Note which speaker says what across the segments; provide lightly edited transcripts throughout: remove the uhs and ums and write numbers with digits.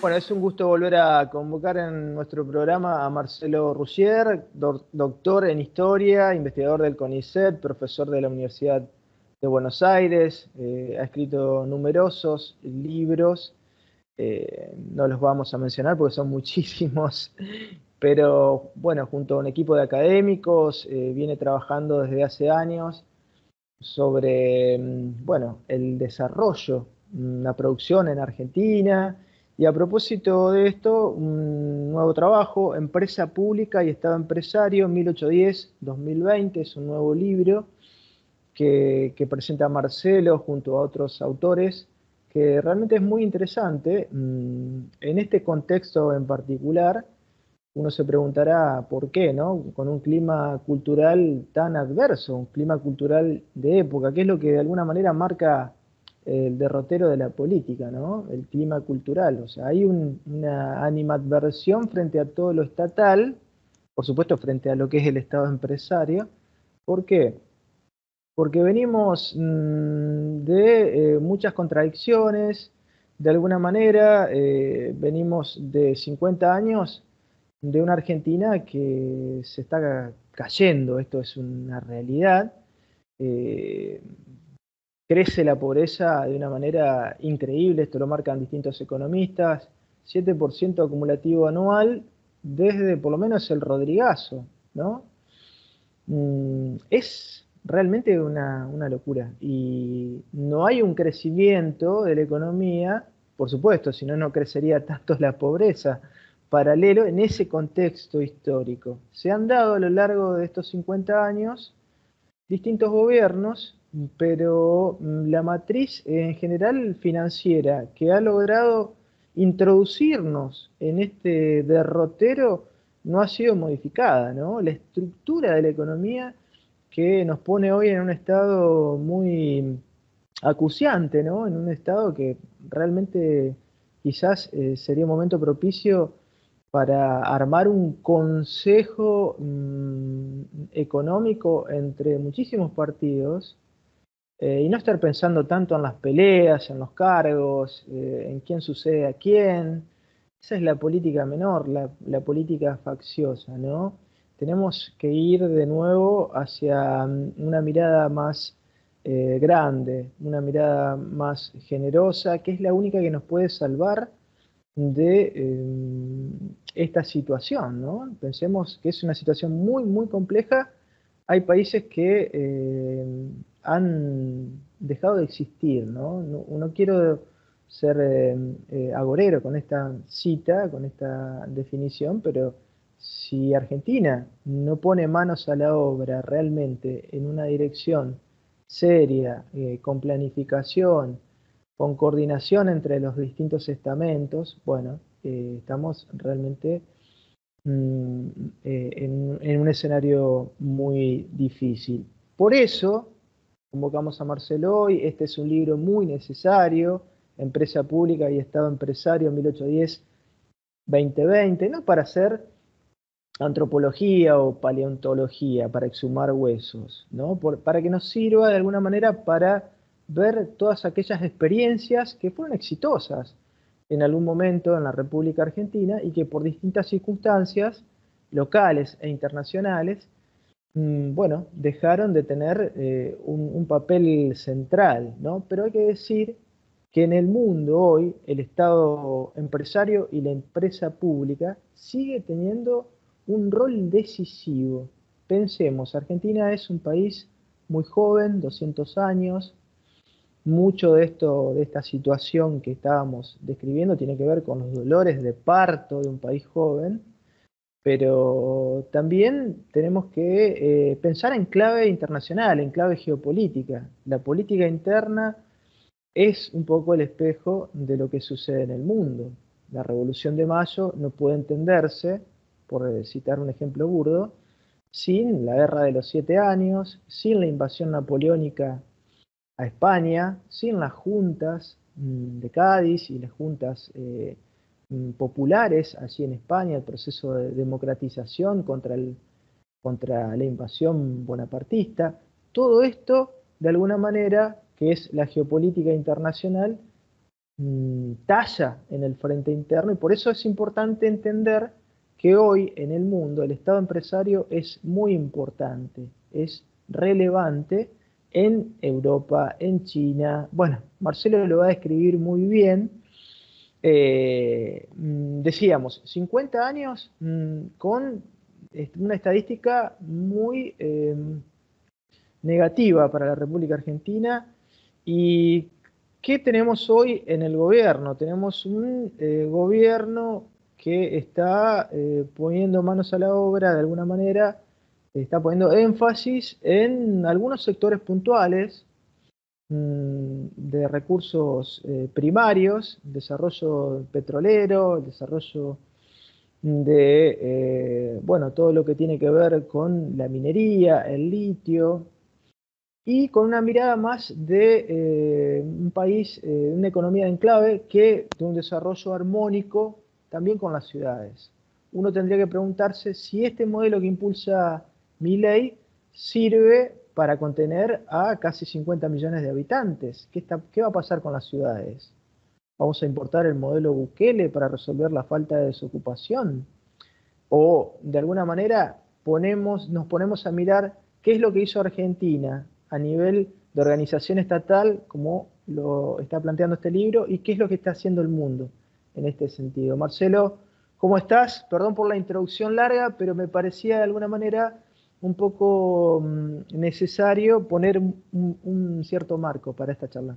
Speaker 1: Bueno, es un gusto volver a convocar en nuestro programa a Marcelo Rougier, doctor en Historia, investigador del CONICET, profesor de la Universidad de Buenos Aires, ha escrito numerosos libros, no los vamos a mencionar porque son muchísimos, pero bueno, junto a un equipo de académicos, viene trabajando desde hace años sobre, bueno, el desarrollo, la producción en Argentina. Y a propósito de esto, un nuevo trabajo, Empresa Pública y Estado Empresario, 1810-2020, es un nuevo libro que presenta Marcelo junto a otros autores, que realmente es muy interesante. En este contexto en particular, uno se preguntará por qué, ¿no? Con un clima cultural tan adverso, un clima cultural de época, que es lo que de alguna manera marca el derrotero de la política, ¿no? El clima cultural. O sea, hay una animadversión frente a todo lo estatal, por supuesto frente a lo que es el Estado empresario. ¿Por qué? Porque venimos de muchas contradicciones, de alguna manera venimos de 50 años de una Argentina que se está cayendo, esto es una realidad. eh, Crece la pobreza de una manera increíble, esto lo marcan distintos economistas, 7% acumulativo anual desde por lo menos el Rodrigazo, ¿no? Es realmente una locura y no hay un crecimiento de la economía, por supuesto, si no, no crecería tanto la pobreza, paralelo en ese contexto histórico. Se han dado a lo largo de estos 50 años distintos gobiernos, pero la matriz en general financiera que ha logrado introducirnos en este derrotero no ha sido modificada, ¿no? La estructura de la economía que nos pone hoy en un estado muy acuciante, ¿no? En un estado que realmente quizás sería un momento propicio para armar un consejo económico entre muchísimos partidos y no estar pensando tanto en las peleas, en los cargos, en quién sucede a quién. Esa es la política menor, la política facciosa, ¿no? Tenemos que ir de nuevo hacia una mirada más grande, una mirada más generosa, que es la única que nos puede salvar de esta situación, ¿no? Pensemos que es una situación muy, muy compleja. Hay países que han dejado de existir, ¿no? No quiero ser agorero con esta cita, con esta definición, pero si Argentina no pone manos a la obra realmente en una dirección seria, con planificación, con coordinación entre los distintos estamentos, bueno, estamos realmente mm, en un escenario muy difícil. Por eso convocamos a Marcelo hoy, este es un libro muy necesario, Empresa Pública y Estado Empresario 1810-2020, no para hacer antropología o paleontología, para exhumar huesos, ¿no? Para que nos sirva de alguna manera para ver todas aquellas experiencias que fueron exitosas en algún momento en la República Argentina y que por distintas circunstancias locales e internacionales, bueno, dejaron de tener un papel central, ¿no? Pero hay que decir que en el mundo hoy el Estado empresario y la empresa pública sigue teniendo un rol decisivo. Pensemos, Argentina es un país muy joven, 200 años, mucho de esto, de esta situación que estábamos describiendo tiene que ver con los dolores de parto de un país joven, pero también tenemos que pensar en clave internacional, en clave geopolítica. La política interna es un poco el espejo de lo que sucede en el mundo. La Revolución de Mayo no puede entenderse, por citar un ejemplo burdo, sin la Guerra de los 7 años, sin la invasión napoleónica a España, sin las juntas de Cádiz y las juntas populares allí en España, el proceso de democratización contra la invasión bonapartista. Todo esto de alguna manera, que es la geopolítica internacional, talla en el frente interno, y por eso es importante entender que hoy en el mundo el Estado empresario es muy importante, es relevante en Europa, en China. Bueno, Marcelo lo va a describir muy bien. Decíamos, 50 años con una estadística muy negativa para la República Argentina. ¿Y qué tenemos hoy en el gobierno? Tenemos un gobierno que está poniendo manos a la obra de alguna manera, está poniendo énfasis en algunos sectores puntuales de recursos primarios, desarrollo petrolero, desarrollo de, bueno, todo lo que tiene que ver con la minería, el litio, y con una mirada más de un país, una economía de enclave, que de un desarrollo armónico también con las ciudades. Uno tendría que preguntarse si este modelo que impulsa Milei sirve para contener a casi 50 millones de habitantes. ¿Qué va a pasar con las ciudades? ¿Vamos a importar el modelo Bukele para resolver la falta de desocupación? O de alguna manera nos ponemos a mirar qué es lo que hizo Argentina a nivel de organización estatal, como lo está planteando este libro, y qué es lo que está haciendo el mundo en este sentido. Marcelo, ¿cómo estás? Perdón por la introducción larga, pero me parecía de alguna manera un poco necesario poner un cierto marco para esta charla.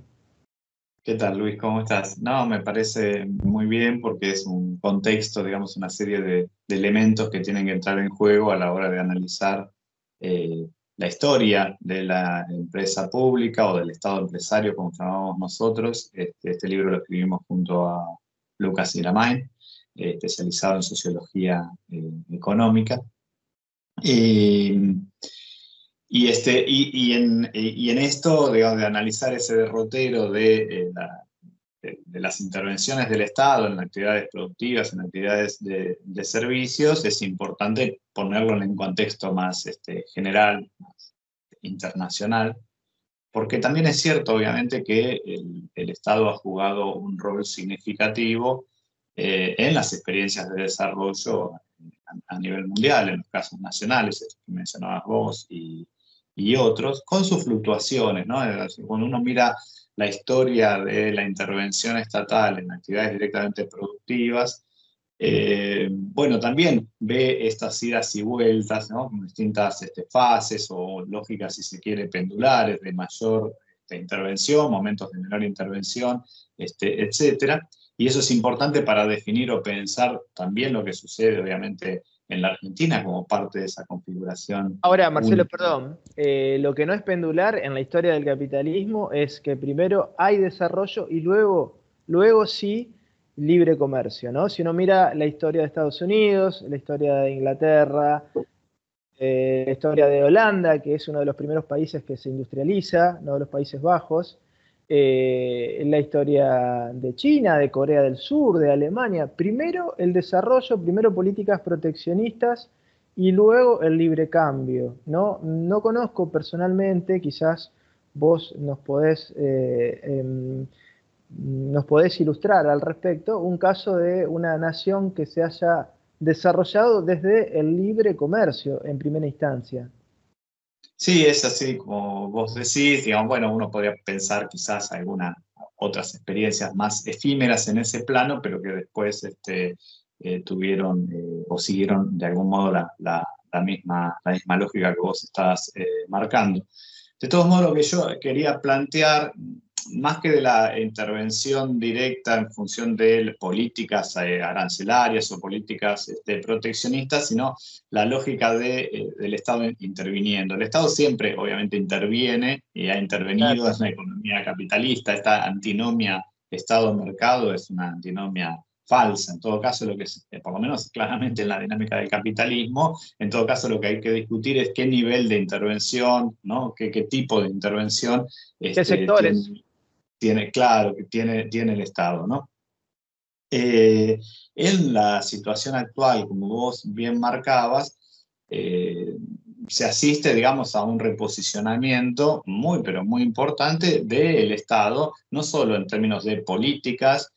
Speaker 2: ¿Qué tal, Luis? ¿Cómo estás? No, me parece muy bien porque es un contexto, digamos, una serie de elementos que tienen que entrar en juego a la hora de analizar la historia de la empresa pública o del Estado empresario, como llamamos nosotros. Este libro lo escribimos junto a Lucas Iramain, especializado en sociología económica. Y en esto, digamos, de analizar ese derrotero de las intervenciones del Estado en actividades productivas, en actividades de servicios, es importante ponerlo en un contexto más general, más internacional, porque también es cierto, obviamente, que el Estado ha jugado un rol significativo en las experiencias de desarrollo a nivel mundial, en los casos nacionales, estos que mencionabas vos y otros, con sus fluctuaciones, ¿no? Es decir, cuando uno mira la historia de la intervención estatal en actividades directamente productivas, bueno, también ve estas idas y vueltas, ¿no? Con distintas fases o lógicas, si se quiere, pendulares, de mayor intervención, momentos de menor intervención, etcétera. Y eso es importante para definir o pensar también lo que sucede, obviamente, en la Argentina como parte de esa configuración
Speaker 1: Ahora, Marcelo,
Speaker 2: única.
Speaker 1: perdón, lo que no es pendular en la historia del capitalismo es que primero hay desarrollo y luego sí libre comercio, ¿no? Si uno mira la historia de Estados Unidos, la historia de Inglaterra, la historia de Holanda, que es uno de los primeros países que se industrializa, no de los Países Bajos, la historia de China, de Corea del Sur, de Alemania. Primero el desarrollo, primero políticas proteccionistas y luego el libre cambio, ¿no? No conozco personalmente, quizás vos nos podés ilustrar al respecto, un caso de una nación que se haya desarrollado desde el libre comercio en primera instancia.
Speaker 2: Sí, es así como vos decís, digamos, bueno, uno podría pensar quizás algunas otras experiencias más efímeras en ese plano, pero que después tuvieron o siguieron de algún modo la misma lógica que vos estás marcando. De todos modos, lo que yo quería plantear, más que de la intervención directa en función de políticas arancelarias o políticas proteccionistas, sino la lógica del Estado interviniendo. El Estado siempre, obviamente, interviene y ha
Speaker 1: Claro.
Speaker 2: intervenido, es una economía capitalista, esta antinomia Estado-mercado es una antinomia falsa. En todo caso, lo que es, por lo menos claramente en la dinámica del capitalismo, en todo caso lo que hay que discutir es qué nivel de intervención, ¿no? ¿Qué tipo de intervención
Speaker 1: ¿Qué sectores?
Speaker 2: claro, que tiene el Estado, ¿no? Eh, en la situación actual, como vos bien marcabas, se asiste, digamos, a un reposicionamiento muy, pero muy importante del Estado, no solo en términos de políticas,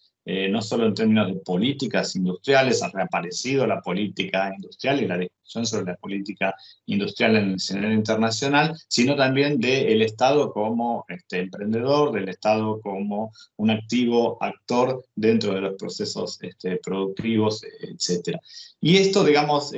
Speaker 2: no solo en términos de políticas industriales, ha reaparecido la política industrial y la discusión sobre la política industrial en el escenario internacional, sino también del Estado como emprendedor, del Estado como un activo actor dentro de los procesos productivos, etc. Y esto, digamos,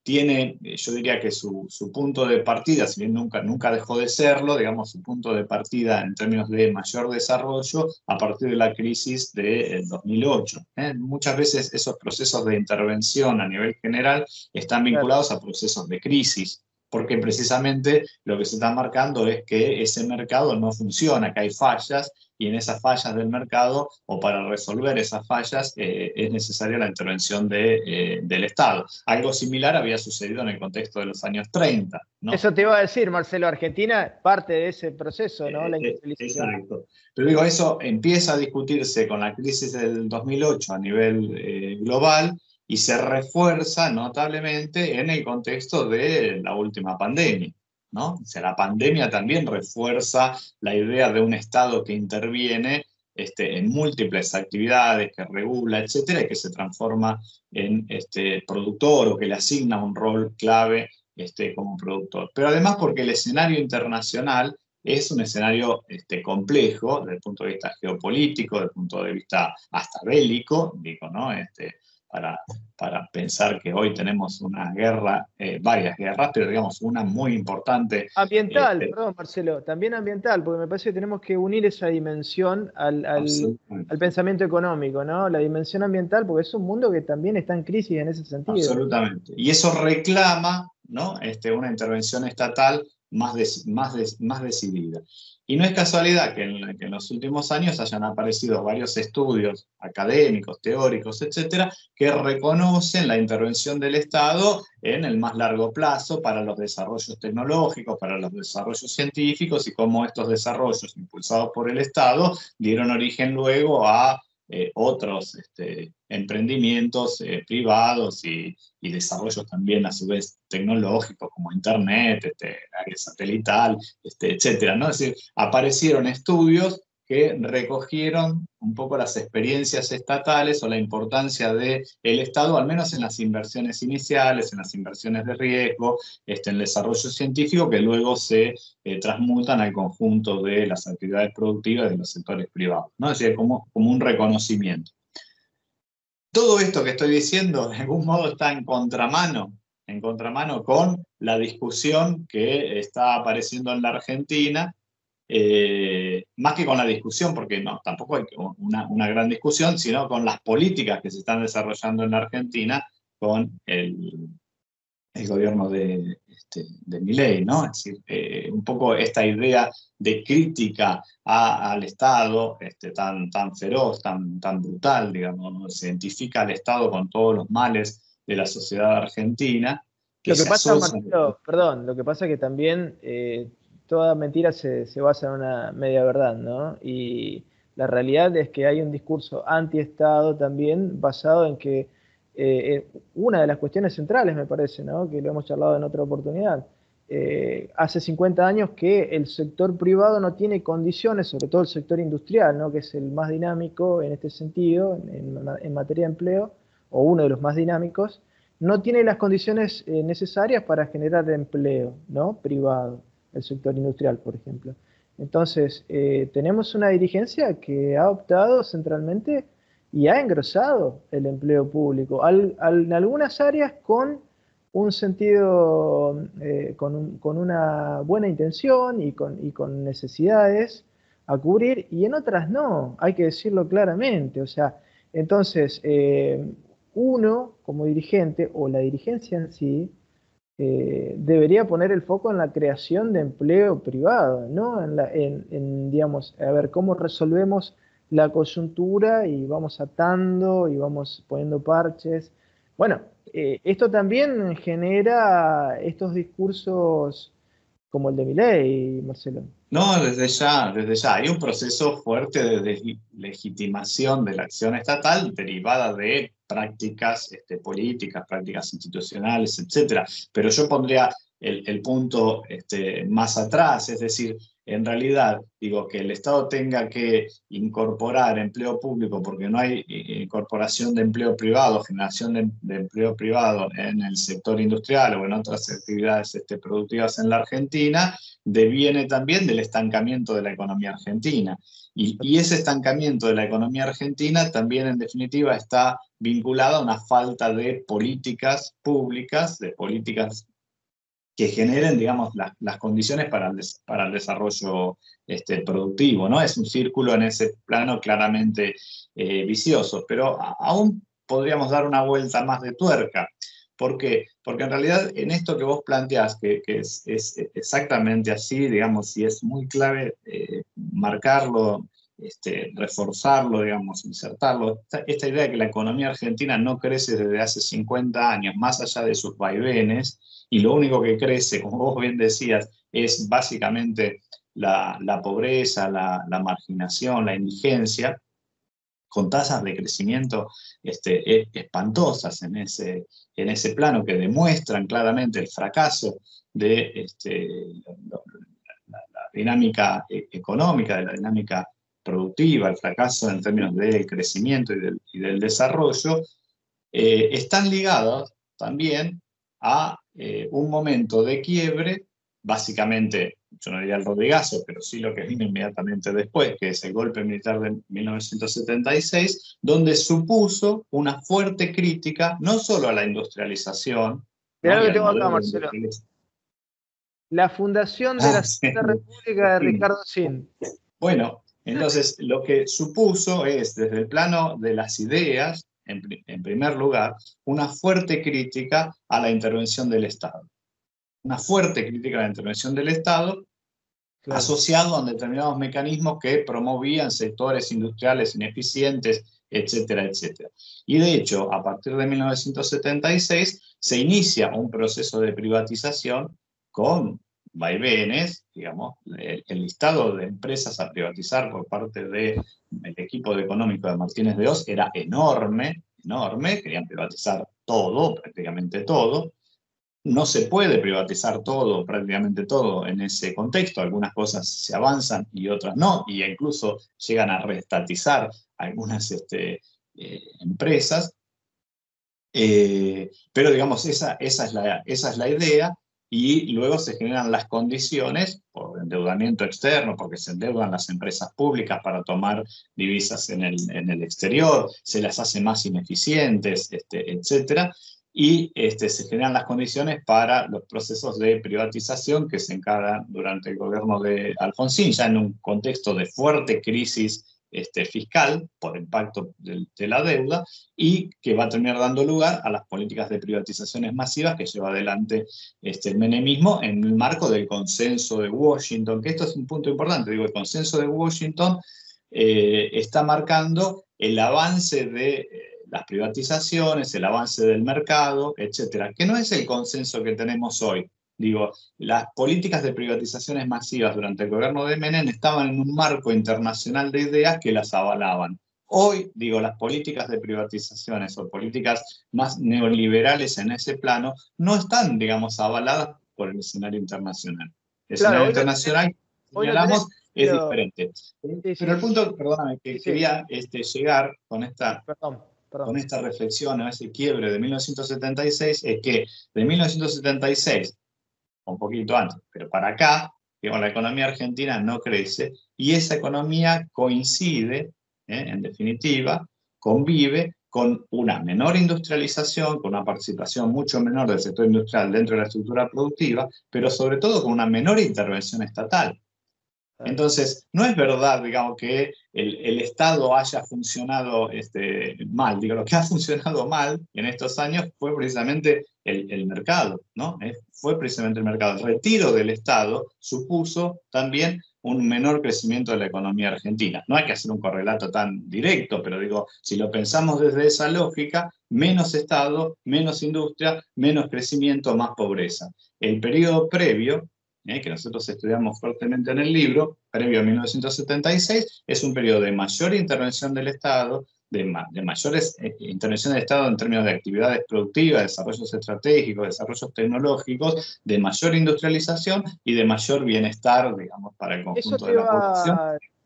Speaker 2: tiene, yo diría que su punto de partida, si bien nunca dejó de serlo, digamos, su punto de partida en términos de mayor desarrollo a partir de la crisis del 2008. Muchas veces esos procesos de intervención a nivel general están
Speaker 1: Claro.
Speaker 2: vinculados a procesos de crisis, porque precisamente lo que se está marcando es que ese mercado no funciona, que hay fallas, y en esas fallas del mercado, o para resolver esas fallas, es necesaria la intervención del Estado. Algo similar había sucedido en el contexto de los años 30, ¿no?
Speaker 1: Eso te iba a decir, Marcelo, Argentina parte de ese proceso, ¿no? La industrialización.
Speaker 2: Exacto. Pero digo, eso empieza a discutirse con la crisis del 2008 a nivel global y se refuerza notablemente en el contexto de la última pandemia, ¿no? O sea, la pandemia también refuerza la idea de un Estado que interviene en múltiples actividades, que regula, etcétera, y que se transforma en productor o que le asigna un rol clave como productor. Pero además porque el escenario internacional es un escenario complejo desde el punto de vista geopolítico, desde el punto de vista hasta bélico, digo, ¿no? Para, para pensar que hoy tenemos una guerra, varias guerras, pero digamos una muy importante.
Speaker 1: Ambiental, perdón, Marcelo, también ambiental, porque me parece que tenemos que unir esa dimensión al pensamiento económico, ¿no? La dimensión ambiental, porque es un mundo que también está en crisis en ese sentido.
Speaker 2: Absolutamente. Y eso reclama, ¿no? Una intervención estatal más decidida. Y no es casualidad que en los últimos años hayan aparecido varios estudios académicos, teóricos, etcétera, que reconocen la intervención del Estado en el más largo plazo para los desarrollos tecnológicos, para los desarrollos científicos y cómo estos desarrollos impulsados por el Estado dieron origen luego a otros emprendimientos privados y desarrollos también a su vez tecnológicos como Internet, área satelital, etcétera, ¿no? Es decir, aparecieron estudios que recogieron un poco las experiencias estatales o la importancia del Estado, al menos en las inversiones iniciales, en las inversiones de riesgo, en el desarrollo científico, que luego se transmutan al conjunto de las actividades productivas de los sectores privados, ¿no? Es decir, como un reconocimiento. Todo esto que estoy diciendo, de algún modo, está en contramano con la discusión que está apareciendo en la Argentina, más que con la discusión, porque no, tampoco hay una gran discusión, sino con las políticas que se están desarrollando en la Argentina con el gobierno de Milei, ¿no? Es decir, un poco esta idea de crítica al Estado tan feroz, tan brutal, digamos, ¿no? Se identifica al Estado con todos los males de la sociedad argentina, que
Speaker 1: Lo que
Speaker 2: se
Speaker 1: pasa,
Speaker 2: asocian.
Speaker 1: Marcelo, perdón, lo que pasa es que también toda mentira se basa en una media verdad, ¿no? Y la realidad es que hay un discurso anti-Estado también basado en que una de las cuestiones centrales, me parece, ¿no? Que lo hemos charlado en otra oportunidad, hace 50 años que el sector privado no tiene condiciones, sobre todo el sector industrial, ¿no? Que es el más dinámico en este sentido, en materia de empleo, o uno de los más dinámicos, no tiene las condiciones necesarias para generar empleo, ¿no? Privado, el sector industrial, por ejemplo. Entonces, tenemos una dirigencia que ha optado centralmente y ha engrosado el empleo público, en algunas áreas con un sentido, con una buena intención y con necesidades a cubrir, y en otras no, hay que decirlo claramente. O sea, entonces, uno como dirigente o la dirigencia en sí debería poner el foco en la creación de empleo privado, ¿no? Digamos, a ver cómo resolvemos la coyuntura y vamos atando y vamos poniendo parches. Bueno, esto también genera estos discursos como el de Milei, Marcelo.
Speaker 2: No, desde ya. Hay un proceso fuerte de legitimación de la acción estatal derivada de prácticas políticas, prácticas institucionales, etcétera. Pero yo pondría el punto más atrás, es decir, en realidad, digo, que el Estado tenga que incorporar empleo público porque no hay incorporación de empleo privado, generación de empleo privado en el sector industrial o en otras actividades productivas en la Argentina, deviene también del estancamiento de la economía argentina. Y ese estancamiento de la economía argentina también, en definitiva, está vinculado a una falta de políticas públicas, de políticas que generen, digamos, las condiciones para el desarrollo productivo, ¿no? Es un círculo en ese plano claramente vicioso, pero aún podríamos dar una vuelta más de tuerca. ¿Por qué? Porque en realidad en esto que vos planteás, que es exactamente así, digamos, y es muy clave marcarlo, reforzarlo, digamos, insertarlo, esta idea de que la economía argentina no crece desde hace 50 años, más allá de sus vaivenes, y lo único que crece, como vos bien decías, es básicamente la pobreza, la marginación, la indigencia, con tasas de crecimiento espantosas en ese plano que demuestran claramente el fracaso de la dinámica económica, de la dinámica productiva, el fracaso en términos del crecimiento y del desarrollo, están ligados también a un momento de quiebre, básicamente, yo no diría el Rodrigazo, pero sí lo que vino inmediatamente después, que es el golpe militar de 1976, donde supuso una fuerte crítica no solo a la industrialización,
Speaker 1: Mirá
Speaker 2: ¿no?
Speaker 1: lo
Speaker 2: Y
Speaker 1: que
Speaker 2: al
Speaker 1: tengo acá,
Speaker 2: modelo de
Speaker 1: Marcelo.
Speaker 2: industrialización.
Speaker 1: La fundación de la
Speaker 2: Ah, sí.
Speaker 1: Segunda República de
Speaker 2: Sí.
Speaker 1: Ricardo Sin.
Speaker 2: Bueno, entonces lo que supuso es, desde el plano de las ideas, en primer lugar, una fuerte crítica a la intervención del Estado. Una fuerte crítica a la intervención del Estado,
Speaker 1: Claro.
Speaker 2: asociado a determinados mecanismos que promovían sectores industriales ineficientes, etcétera, etcétera. Y de hecho, a partir de 1976 se inicia un proceso de privatización con vaivenes, digamos, el listado de empresas a privatizar por parte del equipo económico de Martínez de Oz era enorme, enorme, querían privatizar todo, prácticamente todo. No se puede privatizar todo, prácticamente todo, en ese contexto. Algunas cosas se avanzan y otras no, y incluso llegan a reestatizar algunas empresas. Pero digamos, esa es la idea, y luego se generan las condiciones por endeudamiento externo, porque se endeudan las empresas públicas para tomar divisas en el exterior, se las hace más ineficientes, etcétera, y se generan las condiciones para los procesos de privatización que se encaran durante el gobierno de Alfonsín, ya en un contexto de fuerte crisis fiscal por impacto de la deuda, y que va a terminar dando lugar a las políticas de privatizaciones masivas que lleva adelante el menemismo en el marco del consenso de Washington, que esto es un punto importante, digo, el consenso de Washington está marcando el avance de las privatizaciones, el avance del mercado, etcétera, que no es el consenso que tenemos hoy. Digo, las políticas de privatizaciones masivas durante el gobierno de Menem estaban en un marco internacional de ideas que las avalaban. Hoy, digo, las políticas de privatizaciones o políticas más neoliberales en ese plano no están, digamos, avaladas por el escenario internacional. El
Speaker 1: Claro,
Speaker 2: escenario internacional,
Speaker 1: hoy no tenés
Speaker 2: señalamos, es
Speaker 1: estilo.
Speaker 2: diferente.
Speaker 1: Sí,
Speaker 2: Pero
Speaker 1: sí,
Speaker 2: el punto, perdóname, que
Speaker 1: sí, sí.
Speaker 2: quería llegar con
Speaker 1: Perdón,
Speaker 2: con
Speaker 1: perdón.
Speaker 2: esta reflexión, a ese quiebre de 1976, es que de 1976, un poquito antes, pero para acá, digamos, la economía argentina no crece, y esa economía coincide, en definitiva, convive con una menor industrialización, con una participación mucho menor del sector industrial dentro de la estructura productiva, pero sobre todo con una menor intervención estatal. Entonces, no es verdad, digamos, que el Estado haya funcionado mal. Digo, lo que ha funcionado mal en estos años fue precisamente el mercado, ¿no? Fue precisamente el mercado. El retiro del Estado supuso también un menor crecimiento de la economía argentina. No hay que hacer un correlato tan directo, pero digo, si lo pensamos desde esa lógica, menos Estado, menos industria, menos crecimiento, más pobreza. El periodo previo, que nosotros estudiamos fuertemente en el libro, previo a 1976, es un periodo de mayor intervención del Estado, de mayores intervenciones del Estado en términos de actividades productivas, desarrollos estratégicos, desarrollos tecnológicos, de mayor industrialización y de mayor bienestar, digamos, para el
Speaker 1: Eso
Speaker 2: conjunto de la población.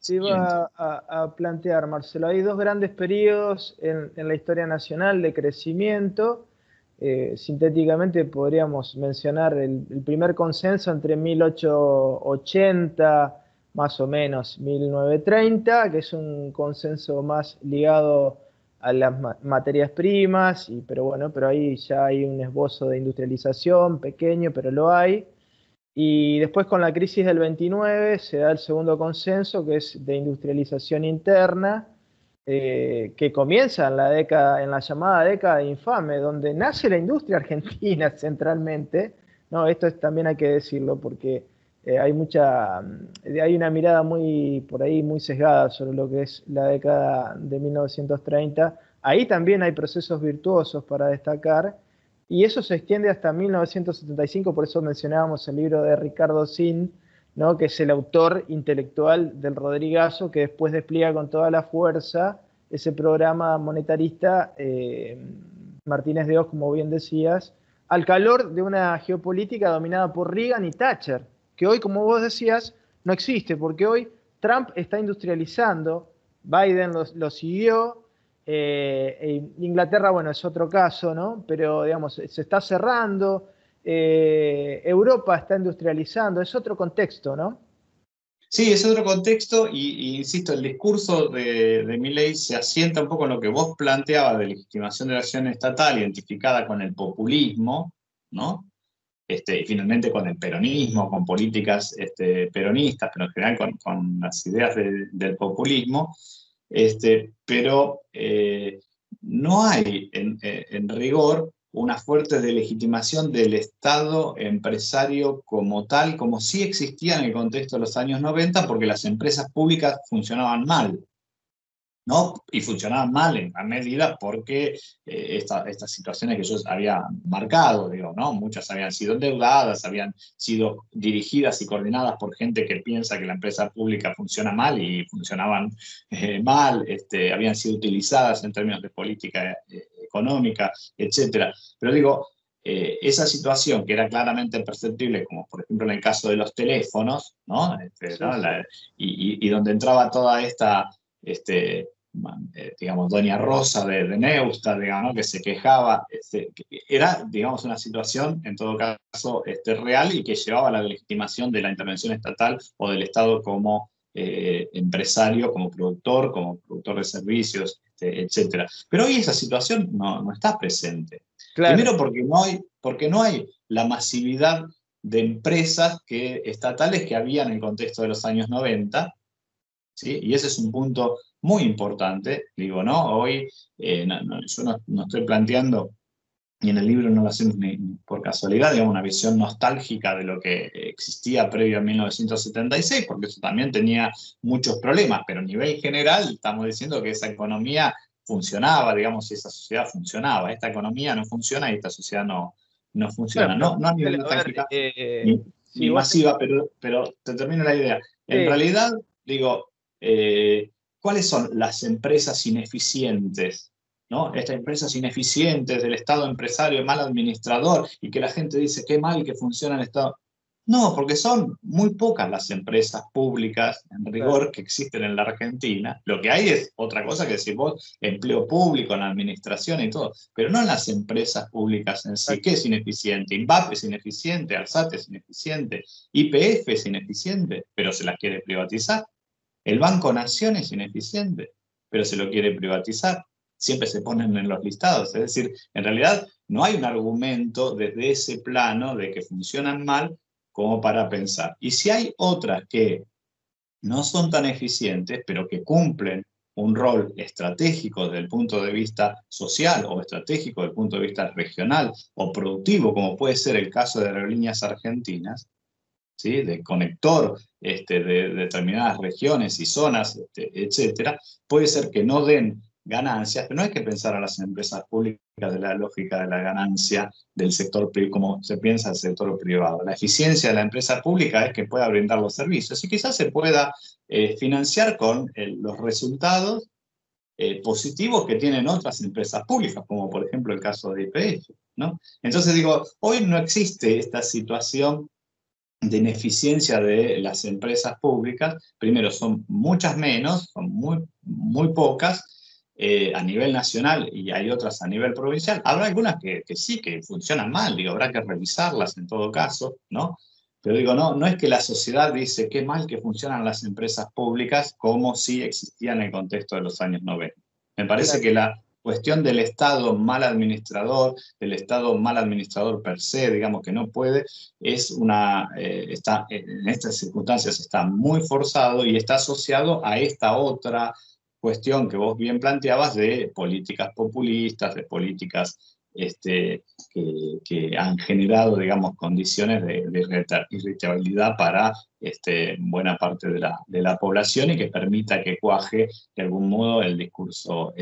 Speaker 1: te iba a plantear, Marcelo. Hay dos grandes periodos en la historia nacional de crecimiento. Sintéticamente podríamos mencionar el primer consenso entre 1880 más o menos 1930, que es un consenso más ligado a las materias primas, pero bueno, pero ahí ya hay un esbozo de industrialización pequeño, pero lo hay. Y después con la crisis del 29 se da el segundo consenso, que es de industrialización interna, que comienza en la llamada década infame, donde nace la industria argentina centralmente. No, también hay que decirlo porque hay una mirada por ahí muy sesgada sobre lo que es la década de 1930. Ahí también hay procesos virtuosos para destacar, y eso se extiende hasta 1975, por eso mencionábamos el libro de Ricardo Zinn, ¿no? Que es el autor intelectual del Rodrigazo, que después despliega con toda la fuerza ese programa monetarista, Martínez de Oz, como bien decías, al calor de una geopolítica dominada por Reagan y Thatcher, que hoy, como vos decías, no existe, porque hoy Trump está industrializando, Biden lo siguió, Inglaterra, bueno, es otro caso, ¿no? Pero, digamos, se está cerrando, Europa está industrializando, es otro contexto, ¿no?
Speaker 2: Sí, es otro contexto y insisto, el discurso de Milei se asienta un poco en lo que vos planteabas de legitimación de la acción estatal identificada con el populismo, ¿no? Y finalmente con el peronismo, con políticas peronistas, pero en general con las ideas del populismo, pero no hay en rigor una fuerte delegitimación del Estado empresario como tal, como sí existía en el contexto de los años 90, porque las empresas públicas funcionaban mal, ¿no? Y funcionaban mal en gran medida porque estas situaciones que yo había marcado, digo, ¿no? Muchas habían sido endeudadas, habían sido dirigidas y coordinadas por gente que piensa que la empresa pública funciona mal y funcionaban mal, habían sido utilizadas en términos de política económica, etc. Pero digo, esa situación que era claramente perceptible, como por ejemplo en el caso de los teléfonos, ¿no?
Speaker 1: Sí,
Speaker 2: ¿no?
Speaker 1: sí.
Speaker 2: Y donde entraba toda esta digamos, Doña Rosa de Neustadt, digamos, ¿no? Que se quejaba, que era, digamos, una situación, en todo caso, real y que llevaba a la legitimación de la intervención estatal o del Estado como empresario, como productor de servicios, etc. Pero hoy esa situación no está presente.
Speaker 1: Claro.
Speaker 2: Primero porque no hay la masividad de empresas estatales que había en el contexto de los años 90, ¿sí? Y ese es un punto muy importante, digo, ¿no? Hoy yo no estoy planteando, y en el libro no lo hacemos ni por casualidad, digamos, una visión nostálgica de lo que existía previo a 1976, porque eso también tenía muchos problemas, pero a nivel general estamos diciendo que esa economía funcionaba, digamos, y esa sociedad funcionaba. Esta economía no funciona y esta sociedad no funciona.
Speaker 1: Bueno,
Speaker 2: No a nivel
Speaker 1: a ver,
Speaker 2: nostálgica
Speaker 1: si
Speaker 2: ni
Speaker 1: vos
Speaker 2: masiva, pero te termino la idea. En
Speaker 1: sí,
Speaker 2: realidad, digo, ¿cuáles son las empresas ineficientes? ¿No? Estas empresas ineficientes del Estado empresario, mal administrador, y que la gente dice qué mal que funciona el Estado. No, porque son muy pocas las empresas públicas, en
Speaker 1: claro,
Speaker 2: rigor, que existen en la Argentina. Lo que hay es otra cosa que decir vos, empleo público, en la administración y todo, pero no en las empresas públicas en sí. ¿Qué es ineficiente? INVAP es ineficiente, ARSAT es ineficiente, YPF es ineficiente, pero se las quiere privatizar. El Banco Nación es ineficiente, pero se lo quiere privatizar. Siempre se ponen en los listados. Es decir, en realidad no hay un argumento desde ese plano de que funcionan mal como para pensar. Y si hay otras que no son tan eficientes, pero que cumplen un rol estratégico desde el punto de vista social o estratégico desde el punto de vista regional o productivo, como puede ser el caso de Aerolíneas Argentinas, ¿sí? De conector de determinadas regiones y zonas, etcétera, puede ser que no den ganancias, pero no hay que pensar a las empresas públicas de la lógica de la ganancia del sector como se piensa el sector privado. La eficiencia de la empresa pública es que pueda brindar los servicios y quizás se pueda financiar con los resultados positivos que tienen otras empresas públicas, como por ejemplo el caso de YPF, ¿no? Entonces digo, hoy no existe esta situación de ineficiencia de las empresas públicas. Primero, son muchas menos, son muy pocas a nivel nacional y hay otras a nivel provincial. Habrá algunas que sí, que funcionan mal, digo, habrá que revisarlas en todo caso, ¿no? Pero digo, no es que la sociedad dice qué mal que funcionan las empresas públicas como si existían en el contexto de los años 90. Me parece
Speaker 1: Claro.
Speaker 2: que la cuestión del Estado mal administrador, del Estado mal administrador per se, digamos que no puede, está, en estas circunstancias está muy forzado y está asociado a esta otra cuestión que vos bien planteabas de políticas populistas, de políticas que han generado, digamos, condiciones de irritabilidad para buena parte de la población y que permita que cuaje de algún modo el discurso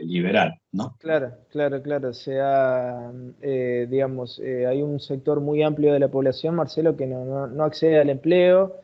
Speaker 2: liberal, ¿no?
Speaker 1: Claro, claro, claro. O sea, digamos, hay un sector muy amplio de la población, Marcelo, que no accede al empleo.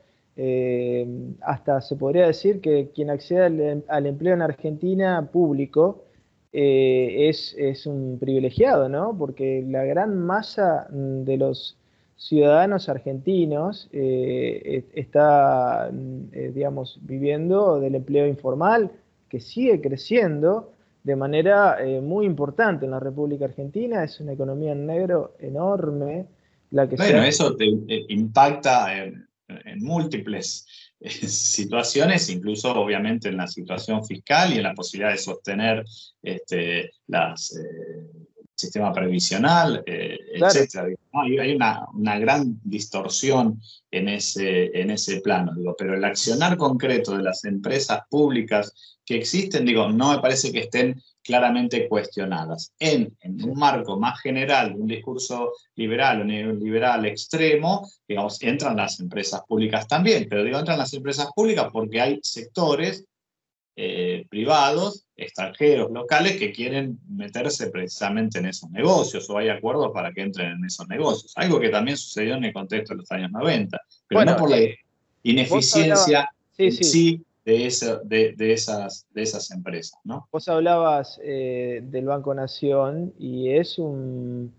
Speaker 1: Hasta se podría decir que quien accede al empleo en Argentina público es un privilegiado, ¿no? Porque la gran masa de los ciudadanos argentinos está, digamos, viviendo del empleo informal, que sigue creciendo de manera muy importante en la República Argentina. Es una economía en negro enorme la que se
Speaker 2: Bueno,
Speaker 1: ha...
Speaker 2: eso te impacta en múltiples situaciones, incluso obviamente en la situación fiscal y en la posibilidad de sostener el sistema previsional,
Speaker 1: Claro,
Speaker 2: etcétera. ¿No? Hay una gran distorsión en ese plano, digo, pero el accionar concreto de las empresas públicas que existen, digo, no me parece que estén claramente cuestionadas. En
Speaker 1: sí,
Speaker 2: un marco más general de un discurso liberal o neoliberal extremo, digamos, entran las empresas públicas también, pero digo, entran las empresas públicas porque hay sectores privados, extranjeros, locales, que quieren meterse precisamente en esos negocios, o hay acuerdos para que entren en esos negocios. Algo que también sucedió en el contexto de los años 90, pero no
Speaker 1: bueno,
Speaker 2: por la
Speaker 1: vos hablabas,
Speaker 2: ineficiencia
Speaker 1: sí,
Speaker 2: en
Speaker 1: sí,
Speaker 2: sí de esas empresas, ¿no?
Speaker 1: vos hablabas del Banco Nación y es un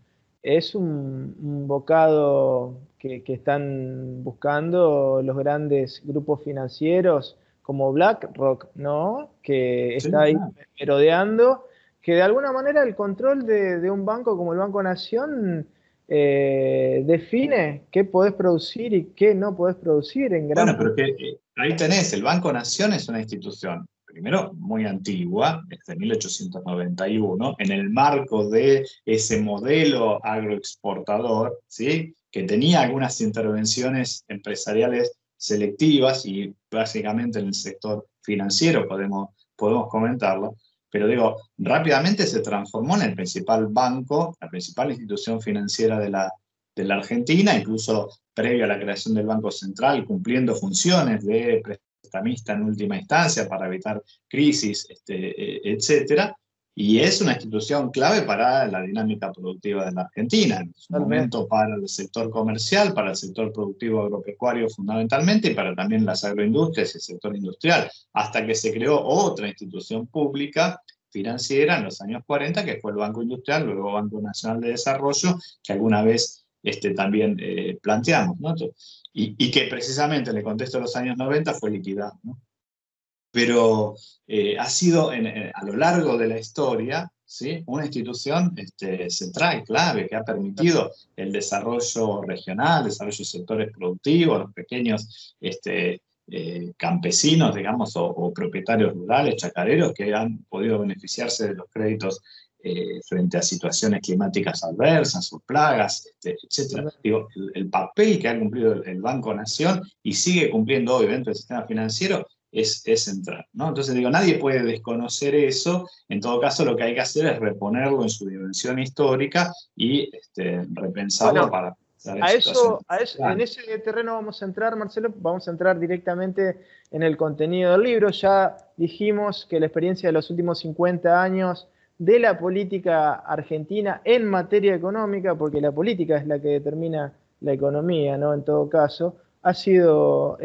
Speaker 1: bocado que están buscando los grandes grupos financieros como BlackRock, ¿no? Que
Speaker 2: Sí,
Speaker 1: está ahí
Speaker 2: claro.
Speaker 1: merodeando, que de alguna manera el control de un banco como el Banco Nación define qué podés producir y qué no podés producir en gran
Speaker 2: Bueno,
Speaker 1: parte.
Speaker 2: pero que ahí tenés, el Banco Nación es una institución, primero, muy antigua, desde 1891, en el marco de ese modelo agroexportador, ¿sí? Que tenía algunas intervenciones empresariales selectivas y básicamente en el sector financiero podemos comentarlo, pero digo, rápidamente se transformó en el principal banco, la principal institución financiera de la Argentina, incluso previo a la creación del Banco Central, cumpliendo funciones de prestamista en última instancia para evitar crisis, etcétera. Y es una institución clave para la dinámica productiva de la Argentina, en su
Speaker 1: Totalmente.
Speaker 2: momento para el sector comercial, para el sector productivo agropecuario fundamentalmente, y para también las agroindustrias y el sector industrial, hasta que se creó otra institución pública financiera en los años 40, que fue el Banco Industrial, luego Banco Nacional de Desarrollo, que alguna vez también planteamos, ¿no? Y que precisamente en el contexto de los años 90 fue liquidado, ¿no? Pero ha sido a lo largo de la historia, ¿sí? Una institución central, clave, que ha permitido el desarrollo regional, desarrollo de sectores productivos, los pequeños campesinos, digamos, o propietarios rurales, chacareros, que han podido beneficiarse de los créditos frente a situaciones climáticas adversas o plagas, etcétera. Digo, el papel que ha cumplido el Banco Nación y sigue cumpliendo hoy dentro del sistema financiero es central, ¿no? Entonces digo, nadie puede desconocer eso. En todo caso, lo que hay que hacer es reponerlo en su dimensión histórica y repensarlo
Speaker 1: Bueno,
Speaker 2: para pensar en situaciones
Speaker 1: en
Speaker 2: actuales.
Speaker 1: ese terreno vamos a entrar, Marcelo, vamos a entrar directamente en el contenido del libro. Ya dijimos que la experiencia de los últimos 50 años de la política argentina en materia económica, porque la política es la que determina la economía, ¿no? En todo caso, ha sido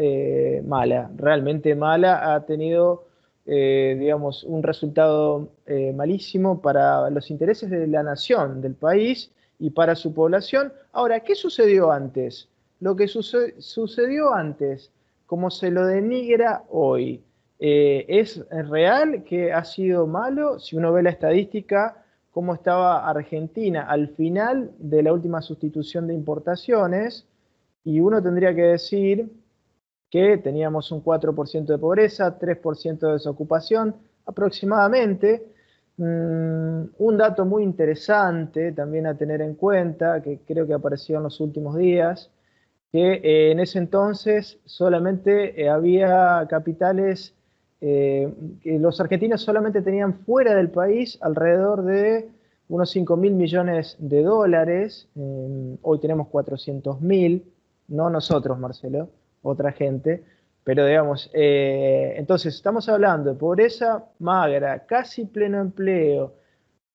Speaker 1: mala, realmente mala, ha tenido digamos, un resultado malísimo para los intereses de la nación, del país y para su población. Ahora, ¿qué sucedió antes? Lo que sucedió antes, como se lo denigra hoy, ¿es real que ha sido malo? Si uno ve la estadística, cómo estaba Argentina al final de la última sustitución de importaciones, y uno tendría que decir que teníamos un 4% de pobreza, 3% de desocupación aproximadamente. Un dato muy interesante también a tener en cuenta, que creo que apareció en los últimos días, que en ese entonces solamente había capitales, que los argentinos solamente tenían fuera del país alrededor de unos 5.000 millones de dólares. Hoy tenemos 400.000, no nosotros, Marcelo, otra gente. Pero digamos, entonces estamos hablando de pobreza magra, casi pleno empleo,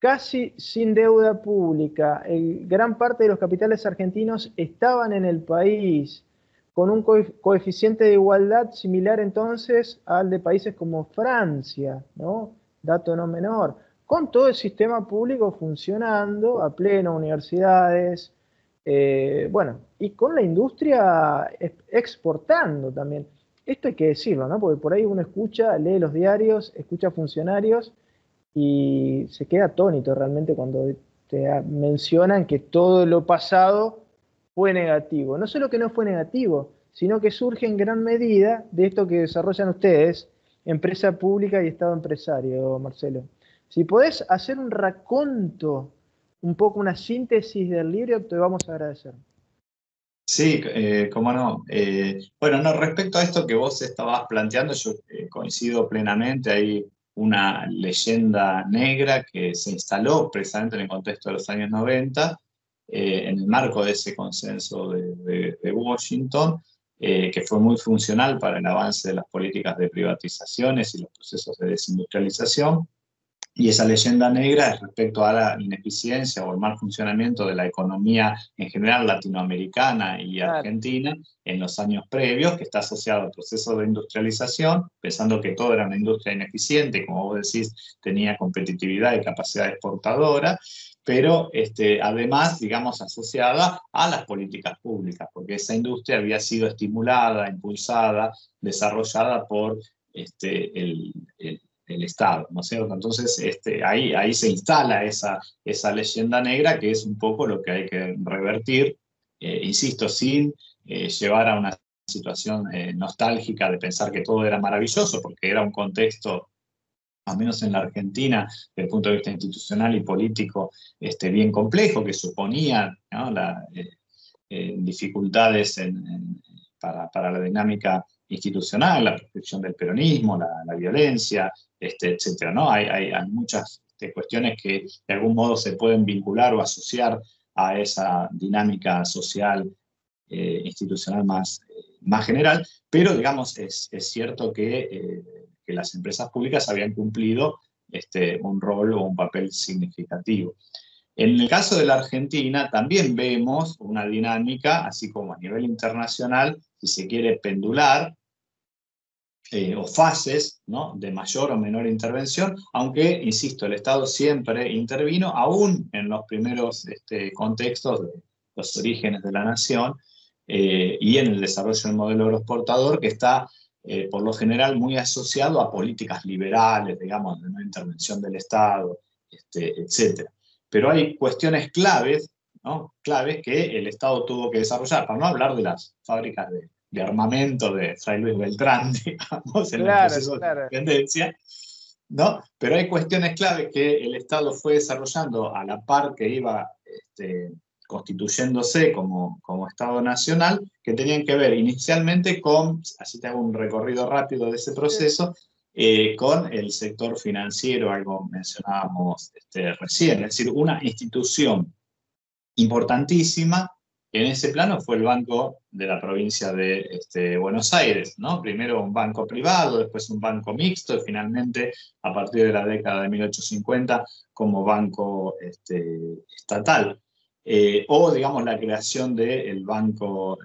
Speaker 1: casi sin deuda pública. Gran parte de los capitales argentinos estaban en el país, con un coeficiente de igualdad similar entonces al de países como Francia, ¿no? Dato no menor. Con todo el sistema público funcionando a pleno, universidades, bueno, y con la industria exportando también. Esto hay que decirlo, ¿no? Porque por ahí uno escucha, lee los diarios, escucha funcionarios y se queda atónito realmente cuando te mencionan que todo lo pasado fue negativo. No solo que no fue negativo, sino que surge en gran medida de esto que desarrollan ustedes, empresa pública y Estado empresario, Marcelo. Si podés hacer un raconto, un poco una síntesis del libro, te vamos a agradecer.
Speaker 2: Sí, cómo no. Bueno, no, respecto a esto que vos estabas planteando, yo coincido plenamente. Hay una leyenda negra que se instaló precisamente en el contexto de los años 90, en el marco de ese consenso de Washington, que fue muy funcional para el avance de las políticas de privatizaciones y los procesos de desindustrialización. Y esa leyenda negra es respecto a la ineficiencia o el mal funcionamiento de la economía en general latinoamericana y argentina en los años previos, que está asociado al proceso de industrialización, pensando que todo era una industria ineficiente, como vos decís, tenía competitividad y capacidad exportadora, pero además, digamos, asociada a las políticas públicas, porque esa industria había sido estimulada, impulsada, desarrollada por el Estado, ¿no es cierto? Entonces, ahí se instala esa leyenda negra, que es un poco lo que hay que revertir, insisto, sin llevar a una situación nostálgica de pensar que todo era maravilloso, porque era un contexto, al menos en la Argentina, desde el punto de vista institucional y político, bien complejo, que suponía, ¿no?, dificultades para la dinámica institucional, la proscripción del peronismo, la violencia, etcétera, ¿no? Hay muchas cuestiones que de algún modo se pueden vincular o asociar a esa dinámica social, institucional más general, pero digamos, es cierto que las empresas públicas habían cumplido un rol o un papel significativo. En el caso de la Argentina también vemos una dinámica, así como a nivel internacional, si se quiere pendular, o fases, ¿no?, de mayor o menor intervención, aunque, insisto, el Estado siempre intervino, aún en los primeros contextos de los orígenes de la nación, y en el desarrollo del modelo agroexportador, que está por lo general muy asociado a políticas liberales, digamos, de no intervención del Estado, etc. Pero hay cuestiones claves, ¿no?, claves que el Estado tuvo que desarrollar, para no hablar de las fábricas de armamento de Fray Luis Beltrán, digamos, en el proceso de independencia, ¿no? Pero hay cuestiones clave que el Estado fue desarrollando a la par que iba constituyéndose como Estado nacional, que tenían que ver inicialmente con, así te hago un recorrido rápido de ese proceso, con el sector financiero, algo mencionábamos recién, es decir, una institución importantísima. En ese plano fue el Banco de la provincia de Buenos Aires, ¿no? Primero un banco privado, después un banco mixto, y finalmente, a partir de la década de 1850, como banco estatal. o digamos la creación del Banco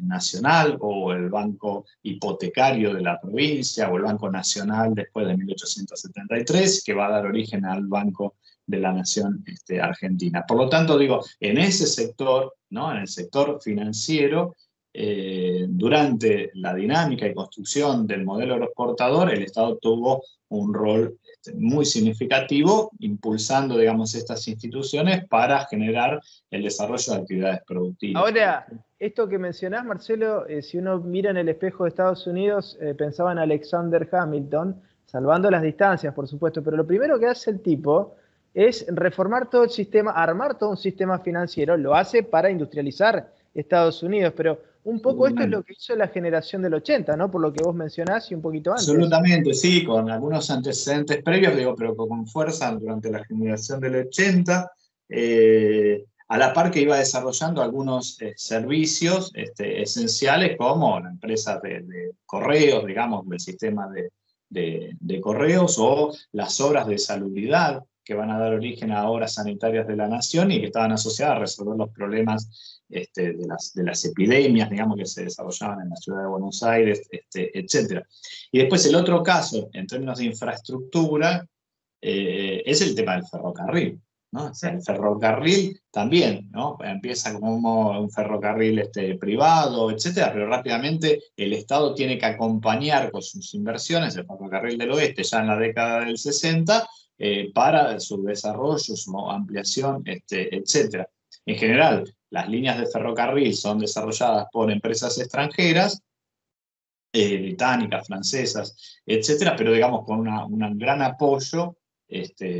Speaker 2: Nacional o el Banco Hipotecario de la provincia o el Banco Nacional después de 1873, que va a dar origen al Banco de la Nación Argentina. Por lo tanto, digo, en ese sector, ¿no? En el sector financiero, durante la dinámica y construcción del modelo agroexportador, el Estado tuvo un rol muy significativo, impulsando, digamos, estas instituciones para generar el desarrollo de actividades productivas.
Speaker 1: Ahora, esto que mencionás, Marcelo, si uno mira en el espejo de Estados Unidos, pensaba en Alexander Hamilton, salvando las distancias, por supuesto, pero lo primero que hace el tipo es reformar todo el sistema, armar todo un sistema financiero, lo hace para industrializar Estados Unidos, pero un poco esto es lo que hizo la generación del 80, ¿no? Por lo que vos mencionás y un poquito antes.
Speaker 2: Absolutamente, sí, con algunos antecedentes previos, digo, pero con fuerza durante la generación del 80, a la par que iba desarrollando algunos servicios esenciales como la empresa de correos, digamos, del sistema de correos, o las obras de salubridad que van a dar origen a obras sanitarias de la nación y que estaban asociadas a resolver los problemas de las epidemias, digamos, que se desarrollaban en la ciudad de Buenos Aires, etc. Y después el otro caso, en términos de infraestructura, es el tema del ferrocarril, ¿no? O sea, el ferrocarril también, ¿no? Empieza como un ferrocarril privado, etcétera, pero rápidamente el Estado tiene que acompañar con sus inversiones el ferrocarril del oeste ya en la década del 60 para su desarrollo, su ampliación, etcétera. En general, las líneas de ferrocarril son desarrolladas por empresas extranjeras, británicas, francesas, etcétera, pero digamos con un gran apoyo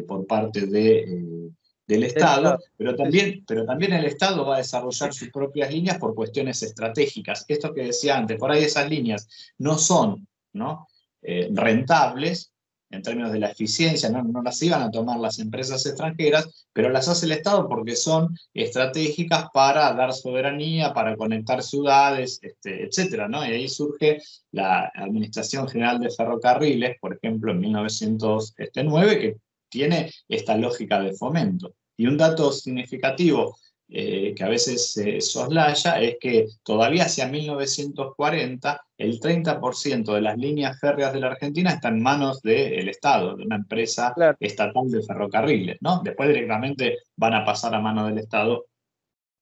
Speaker 2: por parte del Estado, pero también el Estado va a desarrollar sus propias líneas por cuestiones estratégicas. Esto que decía antes, por ahí esas líneas no son, ¿no? Rentables en términos de la eficiencia, no las iban a tomar las empresas extranjeras, pero las hace el Estado porque son estratégicas para dar soberanía, para conectar ciudades, etcétera, ¿no? Y ahí surge la Administración General de Ferrocarriles, por ejemplo, en 1909, que tiene esta lógica de fomento. Y un dato significativo que a veces se soslaya es que todavía hacia 1940 el 30% de las líneas férreas de la Argentina está en manos del Estado, de una empresa estatal de ferrocarriles, ¿no? Después directamente van a pasar a mano del Estado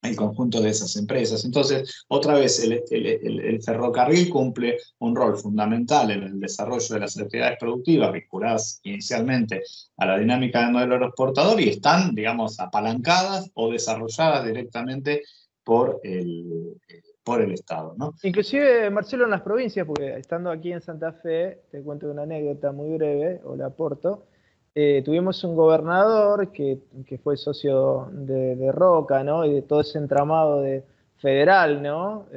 Speaker 2: el conjunto de esas empresas. Entonces, otra vez, el ferrocarril cumple un rol fundamental en el desarrollo de las actividades productivas vinculadas inicialmente a la dinámica del modelo agroexportador y están, digamos, apalancadas o desarrolladas directamente por el Estado, ¿no?
Speaker 1: Inclusive, Marcelo, en las provincias, porque estando aquí en Santa Fe, te cuento una anécdota muy breve, o la aporto. Tuvimos un gobernador que fue socio de Roca, ¿no? Y de todo ese entramado federal, ¿no?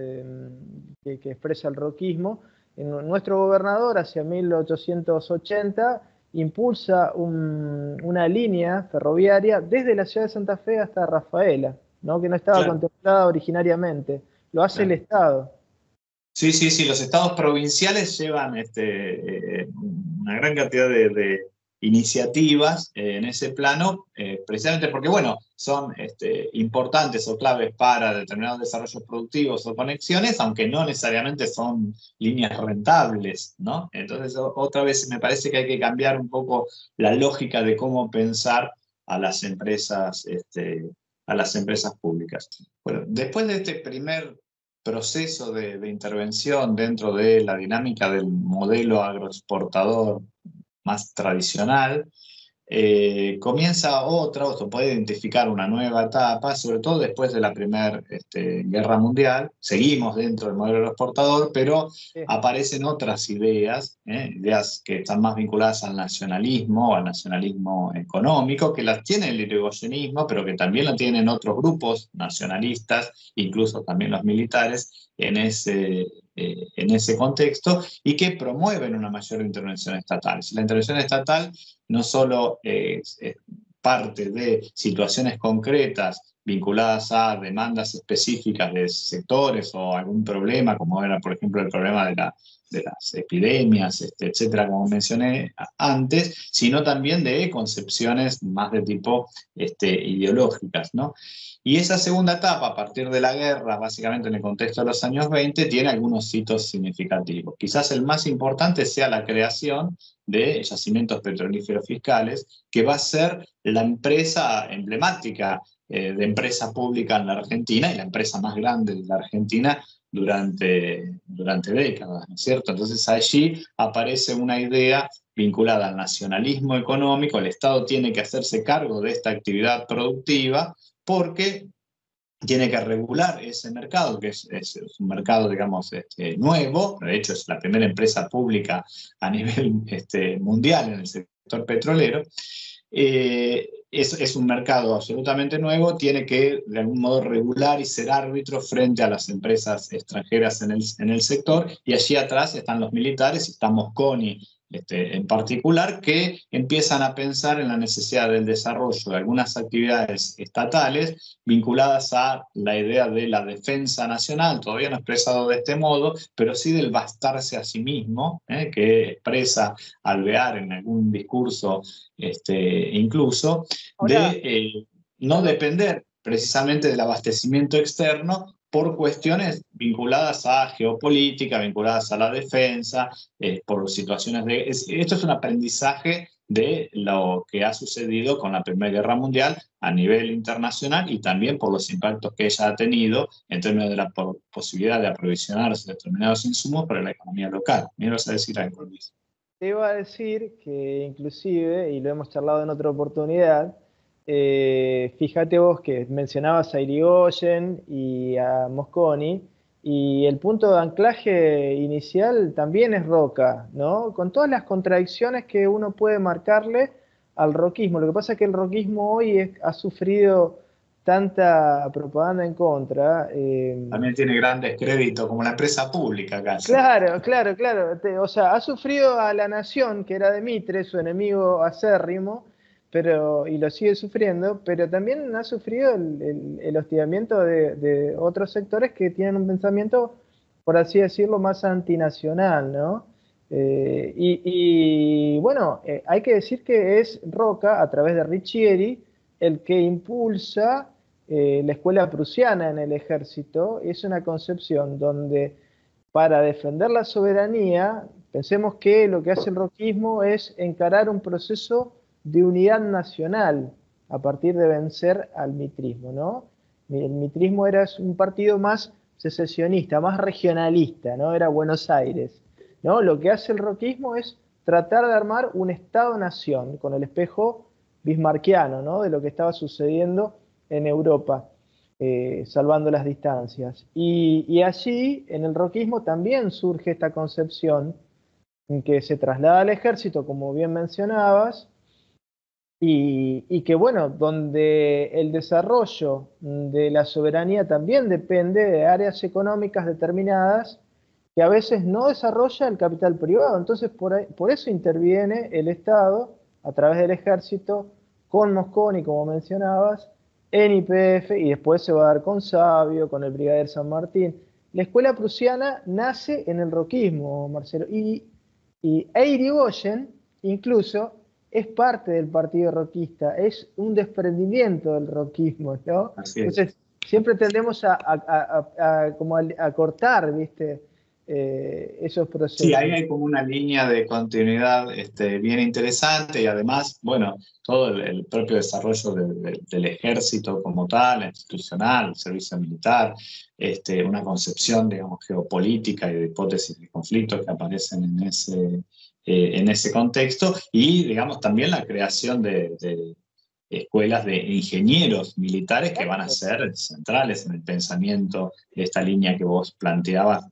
Speaker 1: Que expresa el roquismo. Nuestro gobernador, hacia 1880, impulsa una línea ferroviaria desde la ciudad de Santa Fe hasta Rafaela, ¿no? Que no estaba contemplada originariamente. Lo hace el Estado.
Speaker 2: Sí, los estados provinciales llevan una gran cantidad de iniciativas en ese plano, precisamente porque, bueno, son importantes o claves para determinados desarrollos productivos o conexiones, aunque no necesariamente son líneas rentables, ¿no? Entonces, otra vez me parece que hay que cambiar un poco la lógica de cómo pensar a las empresas públicas. Bueno, después de este primer proceso de intervención dentro de la dinámica del modelo agroexportador más tradicional, comienza o se puede identificar una nueva etapa, sobre todo después de la Primera Guerra Mundial. Seguimos dentro del modelo agroexportador, pero aparecen otras ideas que están más vinculadas al nacionalismo económico, que las tiene el irigoyenismo, pero que también lo tienen otros grupos nacionalistas, incluso también los militares, en ese contexto, y que promueven una mayor intervención estatal. Si la intervención estatal no solo es parte de situaciones concretas vinculadas a demandas específicas de sectores o algún problema, como era, por ejemplo, el problema de las epidemias, etcétera, como mencioné antes, sino también de concepciones más de tipo ideológicas, ¿no? Y esa segunda etapa, a partir de la guerra, básicamente en el contexto de los años 20, tiene algunos hitos significativos. Quizás el más importante sea la creación de yacimientos petrolíferos fiscales, que va a ser la empresa emblemática de empresa pública en la Argentina y la empresa más grande de la Argentina durante décadas, ¿no es cierto? Entonces allí aparece una idea vinculada al nacionalismo económico. El Estado tiene que hacerse cargo de esta actividad productiva porque tiene que regular ese mercado, que es un mercado, digamos, nuevo. De hecho, es la primera empresa pública a nivel mundial en el sector petrolero. Es un mercado absolutamente nuevo, tiene que de algún modo regular y ser árbitro frente a las empresas extranjeras en el sector, y allí atrás están los militares, y está Mosconi en particular, que empiezan a pensar en la necesidad del desarrollo de algunas actividades estatales vinculadas a la idea de la defensa nacional, todavía no expresado de este modo, pero sí del bastarse a sí mismo, que expresa Alvear en algún discurso incluso,
Speaker 1: Ahora,
Speaker 2: de no depender precisamente del abastecimiento externo por cuestiones vinculadas a geopolítica, vinculadas a la defensa, por situaciones de... Esto es un aprendizaje de lo que ha sucedido con la Primera Guerra Mundial a nivel internacional y también por los impactos que ella ha tenido en términos de la posibilidad de aprovisionarse de determinados insumos para la economía local. ¿Me ibas a decir algo, Luis?
Speaker 1: te iba a decir que inclusive, y lo hemos charlado en otra oportunidad, fíjate vos que mencionabas a Irigoyen y a Mosconi, y el punto de anclaje inicial también es Roca, ¿no? Con todas las contradicciones que uno puede marcarle al roquismo. Lo que pasa es que el roquismo hoy ha sufrido tanta propaganda en contra.
Speaker 2: También tiene gran descrédito como la empresa pública casi.
Speaker 1: Claro, claro, claro. O sea, ha sufrido a la nación, que era de Mitre, su enemigo acérrimo, y lo sigue sufriendo, pero también ha sufrido el hostigamiento de otros sectores que tienen un pensamiento, por así decirlo, más antinacional, ¿no? Bueno, hay que decir que es Roca, a través de Riccieri, el que impulsa la escuela prusiana en el ejército. Es una concepción donde para defender la soberanía, pensemos que lo que hace el roquismo es encarar un proceso de unidad nacional a partir de vencer al mitrismo, ¿no? El mitrismo era un partido más secesionista, más regionalista, ¿no? Era Buenos Aires, ¿no? Lo que hace el roquismo es tratar de armar un Estado-nación con el espejo bismarquiano, ¿no? De lo que estaba sucediendo en Europa. Salvando las distancias. Y allí, en el roquismo, también surge esta concepción en que se traslada al ejército, como bien mencionabas, y que, bueno, donde el desarrollo de la soberanía también depende de áreas económicas determinadas que a veces no desarrolla el capital privado. Entonces, por eso interviene el Estado a través del ejército con Mosconi, como mencionabas, en YPF, y después se va a dar con Sabio, con el Brigadier San Martín. La escuela prusiana nace en el roquismo, Marcelo, y Irigoyen incluso es parte del partido roquista, es un desprendimiento del roquismo, ¿no?
Speaker 2: Así es.
Speaker 1: Entonces, siempre tendemos como a cortar, ¿viste? Esos procesos.
Speaker 2: Sí, ahí hay como una línea de continuidad bien interesante, y además, bueno, todo el propio desarrollo del ejército como tal, institucional, el servicio militar, una concepción, digamos, geopolítica y de hipótesis de conflictos que aparecen en ese contexto, y, digamos, también la creación de escuelas de ingenieros militares que van a ser centrales en el pensamiento de esta línea que vos planteabas,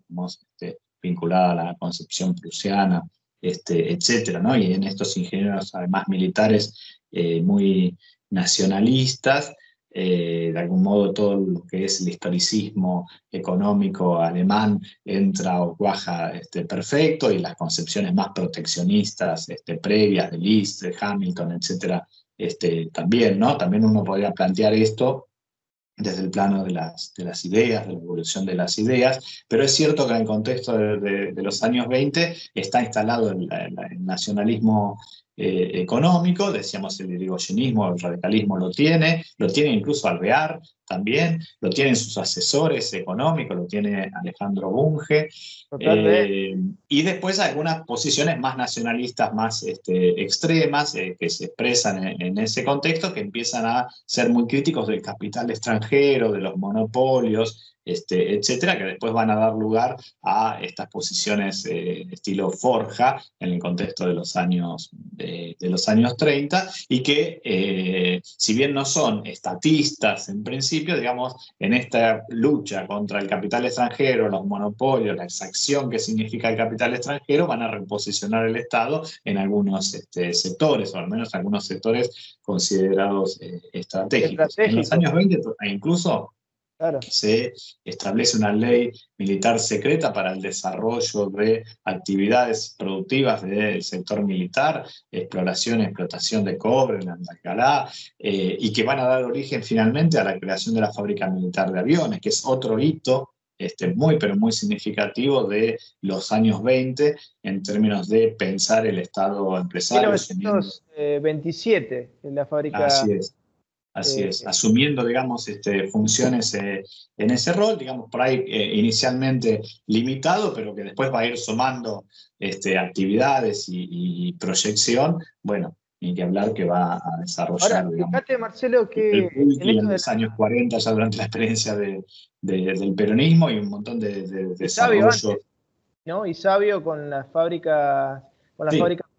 Speaker 2: vinculada a la concepción prusiana, etcétera, ¿no? Y en estos ingenieros, además militares, muy nacionalistas, de algún modo todo lo que es el historicismo económico alemán entra o cuaja perfecto, y las concepciones más proteccionistas previas de Liszt, de Hamilton, etcétera, también, ¿no? También uno podría plantear esto desde el plano de las ideas, de la evolución de las ideas, pero es cierto que en el contexto de los años 20 está instalado el nacionalismo económico, decíamos el irigoyenismo, el radicalismo lo tiene incluso Alvear también, lo tienen sus asesores económicos, lo tiene Alejandro Bunge, y después algunas posiciones más nacionalistas, más extremas, que se expresan en ese contexto, que empiezan a ser muy críticos del capital extranjero, de los monopolios, etcétera, que después van a dar lugar a estas posiciones estilo Forja en el contexto de los años 30, y que si bien no son estatistas en principio, digamos, en esta lucha contra el capital extranjero, los monopolios, la exacción que significa el capital extranjero, van a reposicionar el Estado en algunos sectores, o al menos algunos sectores considerados estratégicos. En los años 20 incluso
Speaker 1: claro,
Speaker 2: se establece una ley militar secreta para el desarrollo de actividades productivas del sector militar, exploración y explotación de cobre en Andalgalá, y que van a dar origen finalmente a la creación de la fábrica militar de aviones, que es otro hito muy, pero muy significativo de los años 20 en términos de pensar el Estado empresario.
Speaker 1: 1927, en la fábrica.
Speaker 2: Así es. Así es, asumiendo, digamos, funciones en ese rol, digamos, por ahí inicialmente limitado, pero que después va a ir sumando actividades y proyección, bueno, ni que hablar que va a desarrollar,
Speaker 1: Ahora,
Speaker 2: digamos,
Speaker 1: fíjate, Marcelo, que
Speaker 2: en los años 40, ya durante la experiencia del peronismo, y un montón de desarrollo.
Speaker 1: Antes, ¿no? Y Sabio con las fábricas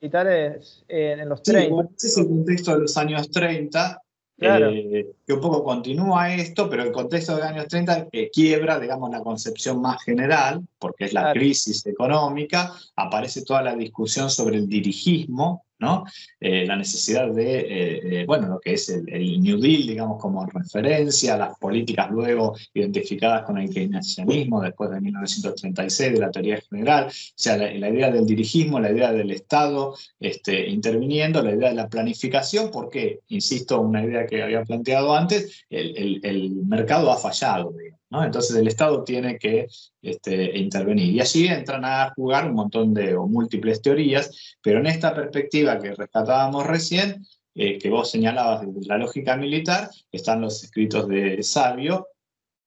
Speaker 1: militares en los 30.
Speaker 2: Sí, bueno, ese es el contexto de los años 30.
Speaker 1: Claro.
Speaker 2: Que un poco continúa esto, pero el contexto de los años 30 quiebra, digamos, la concepción más general, porque es la crisis económica, aparece toda la discusión sobre el dirigismo, ¿no? La necesidad de, bueno, lo que es el New Deal, digamos, como referencia, las políticas luego identificadas con el keynesianismo después de 1936, de la teoría general, o sea, la idea del dirigismo, la idea del Estado interviniendo, la idea de la planificación, porque, insisto, una idea que había planteado antes, el mercado ha fallado, digamos, ¿no? Entonces el Estado tiene que intervenir. Y allí entran a jugar un montón o múltiples teorías, pero en esta perspectiva que rescatábamos recién, que vos señalabas desde la lógica militar, están los escritos de Sabio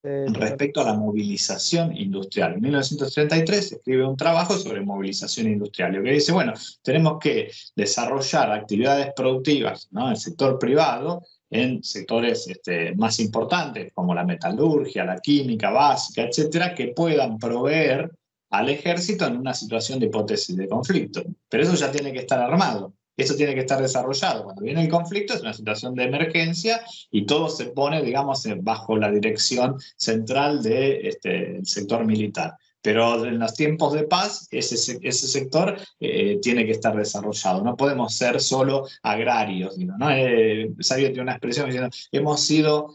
Speaker 2: respecto a la movilización industrial. En 1933 se escribe un trabajo sobre movilización industrial, lo que dice, bueno, tenemos que desarrollar actividades productivas, ¿no?, en el sector privado, en sectores más importantes como la metalurgia, la química básica, etcétera, que puedan proveer al ejército en una situación de hipótesis de conflicto. Pero eso ya tiene que estar armado, eso tiene que estar desarrollado. Cuando viene el conflicto es una situación de emergencia y todo se pone, digamos, bajo la dirección central del sector militar. Pero en los tiempos de paz, ese sector tiene que estar desarrollado. No podemos ser solo agrarios, digo, ¿no? Sabio tiene una expresión diciendo, hemos sido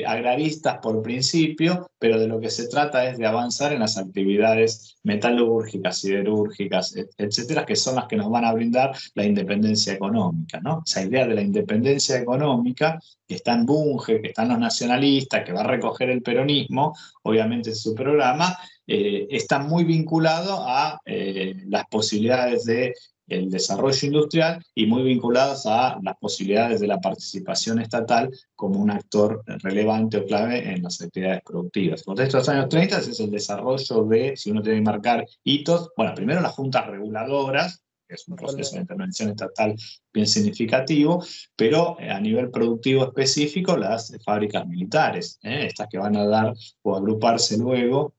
Speaker 2: agraristas por principio, pero de lo que se trata es de avanzar en las actividades metalúrgicas, siderúrgicas, etcétera, que son las que nos van a brindar la independencia económica, ¿no? Esa idea de la independencia económica, que está en Bunge, que están los nacionalistas, que va a recoger el peronismo, obviamente en su programa, está muy vinculado a las posibilidades de el desarrollo industrial y muy vinculados a las posibilidades de la participación estatal como un actor relevante o clave en las actividades productivas. El contexto de los años 30 es el desarrollo de, si uno tiene que marcar hitos, bueno, primero las juntas reguladoras, que es un proceso de intervención estatal bien significativo, pero a nivel productivo específico las fábricas militares, estas que van a dar o agruparse luego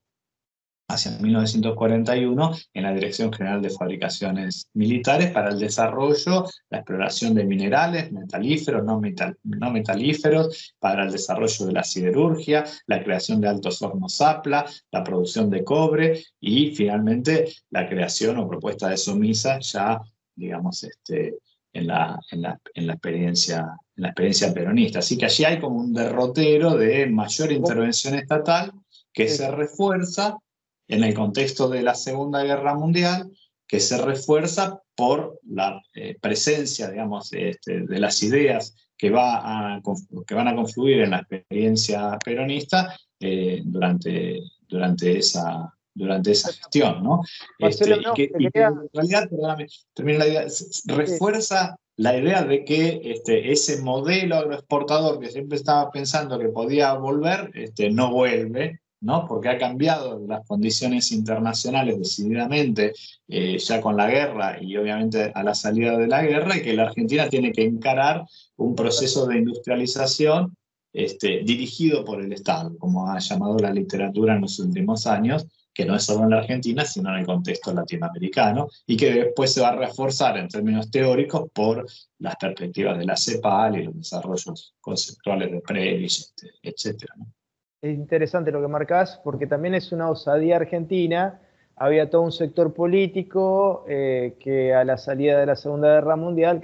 Speaker 2: hacia 1941 en la Dirección General de Fabricaciones Militares para el desarrollo, la exploración de minerales, metalíferos, no metalíferos, para el desarrollo de la siderurgia, la creación de altos hornos Zapla, la producción de cobre y finalmente la creación o propuesta de Somisa ya, digamos, en la experiencia peronista. Así que allí hay como un derrotero de mayor intervención estatal que se refuerza en el contexto de la Segunda Guerra Mundial, que se refuerza por la presencia, digamos, de las ideas que van a confluir en la experiencia peronista durante esa gestión, ¿no?
Speaker 1: Marcelo, no,
Speaker 2: Y que en realidad, perdóname, termino la idea, refuerza la idea de que ese modelo agroexportador que siempre estaba pensando que podía volver, no vuelve, ¿no? Porque ha cambiado las condiciones internacionales decididamente, ya con la guerra y obviamente a la salida de la guerra, y que la Argentina tiene que encarar un proceso de industrialización dirigido por el Estado, como ha llamado la literatura en los últimos años, que no es solo en la Argentina, sino en el contexto latinoamericano, y que después se va a reforzar en términos teóricos por las perspectivas de la CEPAL y los desarrollos conceptuales de Previs, etc., ¿no?
Speaker 1: Es interesante lo que marcás, porque también es una osadía argentina. Había todo un sector político que a la salida de la Segunda Guerra Mundial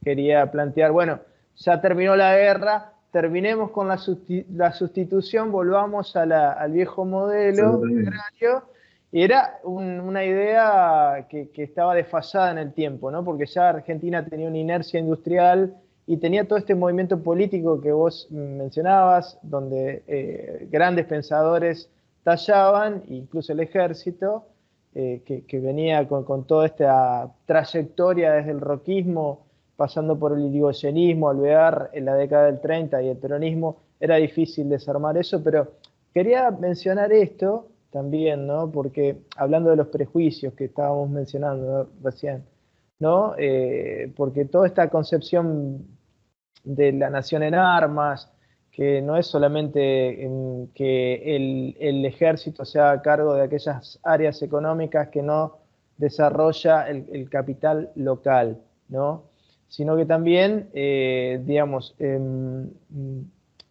Speaker 1: quería plantear, bueno, ya terminó la guerra, terminemos con la sustitución, volvamos al viejo modelo agrario. Y era una idea que estaba desfasada en el tiempo, ¿no? Porque ya Argentina tenía una inercia industrial y tenía todo este movimiento político que vos mencionabas, donde grandes pensadores tallaban, incluso el ejército, que venía con toda esta trayectoria desde el roquismo, pasando por el irigoyenismo, Alvear en la década del 30 y el peronismo. Era difícil desarmar eso, pero quería mencionar esto también, ¿no? Porque hablando de los prejuicios que estábamos mencionando, ¿no?, recién, ¿no? Porque toda esta concepción de la nación en armas, que no es solamente que el ejército se haga cargo de aquellas áreas económicas que no desarrolla el capital local, ¿no? Sino que también, digamos,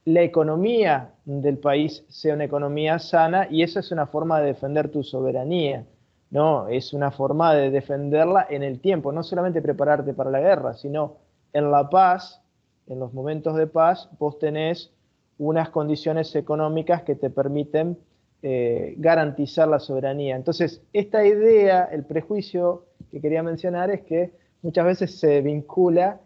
Speaker 1: la economía del país sea una economía sana, y eso es una forma de defender tu soberanía, ¿no? Es una forma de defenderla en el tiempo, no solamente prepararte para la guerra, sino en la paz. En los momentos de paz, vos tenés unas condiciones económicas que te permiten garantizar la soberanía. Entonces, esta idea, el prejuicio que quería mencionar, es que muchas veces se vincula,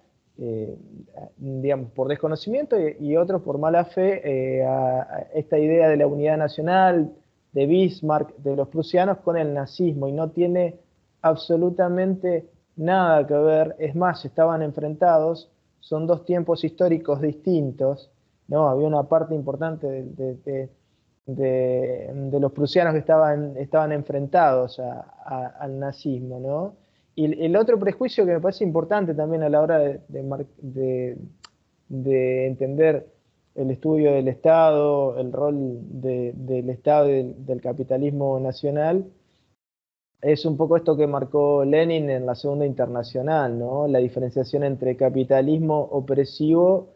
Speaker 1: digamos, por desconocimiento y otros por mala fe, a esta idea de la unidad nacional, de Bismarck, de los prusianos, con el nazismo, y no tiene absolutamente nada que ver. Es más, estaban enfrentados. Son dos tiempos históricos distintos, ¿no? Había una parte importante de los prusianos que estaban enfrentados al nazismo, ¿no? Y el otro prejuicio que me parece importante también a la hora de entender el estudio del Estado, el rol del Estado y del capitalismo nacional, es un poco esto que marcó Lenin en la Segunda Internacional, ¿no? La diferenciación entre capitalismo opresivo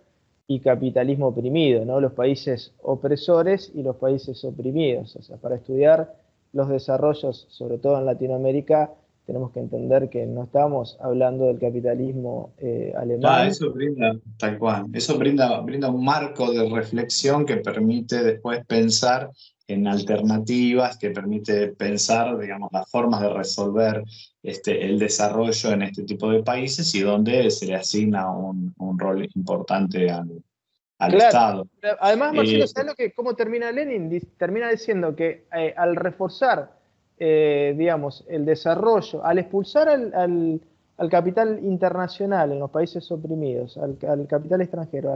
Speaker 1: y capitalismo oprimido, ¿no? Los países opresores y los países oprimidos. O sea, para estudiar los desarrollos, sobre todo en Latinoamérica, tenemos que entender que no estamos hablando del capitalismo alemán.
Speaker 2: Eso brinda, tal cual, eso brinda un marco de reflexión que permite después pensar en alternativas, que permite pensar, digamos, las formas de resolver el desarrollo en este tipo de países, y donde se le asigna un rol importante al
Speaker 1: Claro.
Speaker 2: Estado.
Speaker 1: Además, Marcelo, ¿sabes cómo termina Lenin? Termina diciendo que al reforzar, digamos, el desarrollo, al expulsar al capital internacional en los países oprimidos, al capital extranjero,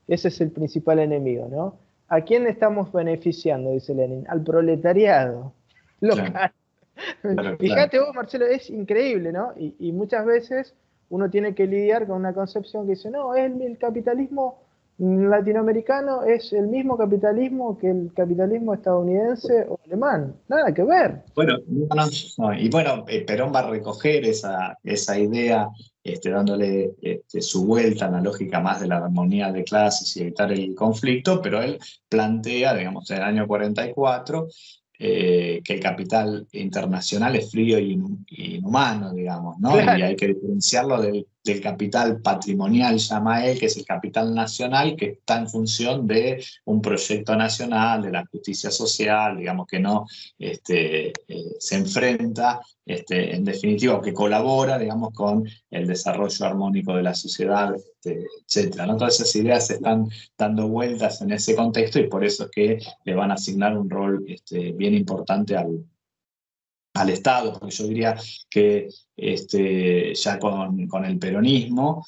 Speaker 1: ese es el principal enemigo, ¿no? ¿A quién estamos beneficiando?, dice Lenin. Al proletariado local. Claro. Fíjate vos, Marcelo, es increíble, ¿no? Y muchas veces uno tiene que lidiar con una concepción que dice, no, el capitalismo latinoamericano es el mismo capitalismo que el capitalismo estadounidense o alemán. Nada que ver.
Speaker 2: Bueno, no. Y bueno, Perón va a recoger esa idea, dándole su vuelta a la lógica más de la armonía de clases y evitar el conflicto, pero él plantea, digamos, en el año 44, que el capital internacional es frío y inhumano, digamos, ¿no? Claro. Y hay que diferenciarlo del del capital patrimonial, llama él, que es el capital nacional, que está en función de un proyecto nacional, de la justicia social, digamos que no se enfrenta, en definitiva, que colabora, digamos, con el desarrollo armónico de la sociedad, etcétera, ¿no? Todas esas ideas se están dando vueltas en ese contexto y por eso es que le van a asignar un rol bien importante al Estado, porque yo diría que ya con el peronismo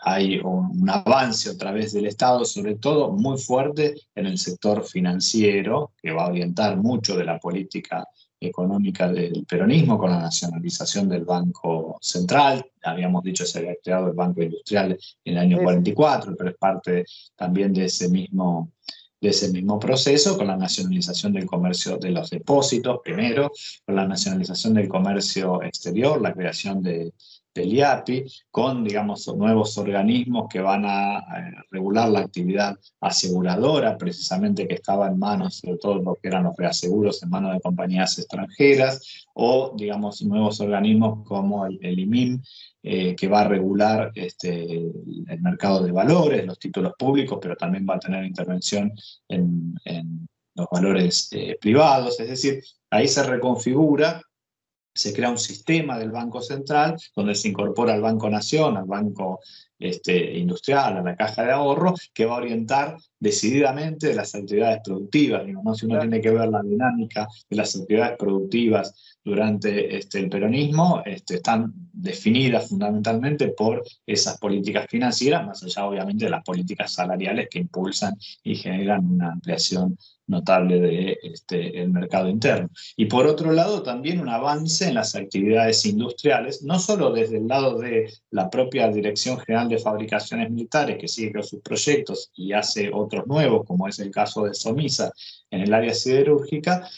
Speaker 2: hay un avance a través del Estado, sobre todo muy fuerte en el sector financiero, que va a orientar mucho de la política económica del peronismo con la nacionalización del Banco Central. Habíamos dicho que se había creado el Banco Industrial en el año 44, pero es parte también de ese mismo proceso, con la nacionalización del comercio de los depósitos primero, con la nacionalización del comercio exterior, la creación del IAPI, con, digamos, nuevos organismos que van a regular la actividad aseguradora, precisamente que estaba en manos, sobre todo lo que eran los reaseguros, en manos de compañías extranjeras, o, digamos, nuevos organismos como el IMIM, que va a regular el mercado de valores, los títulos públicos, pero también va a tener intervención en los valores privados. Es decir, ahí se reconfigura, se crea un sistema del Banco Central donde se incorpora al Banco Nación, al Banco Industrial, a la Caja de Ahorro, que va a orientar decididamente de las actividades productivas. Digo, ¿no? Si uno tiene que ver la dinámica de las actividades productivas durante el peronismo, están definidas fundamentalmente por esas políticas financieras, más allá obviamente de las políticas salariales que impulsan y generan una ampliación notable del mercado interno. Y por otro lado, también un avance en las actividades industriales, no solo desde el lado de la propia Dirección General de Fabricaciones Militares, que sigue con sus proyectos y hace otros nuevos, como es el caso de SOMISA en el área siderúrgica,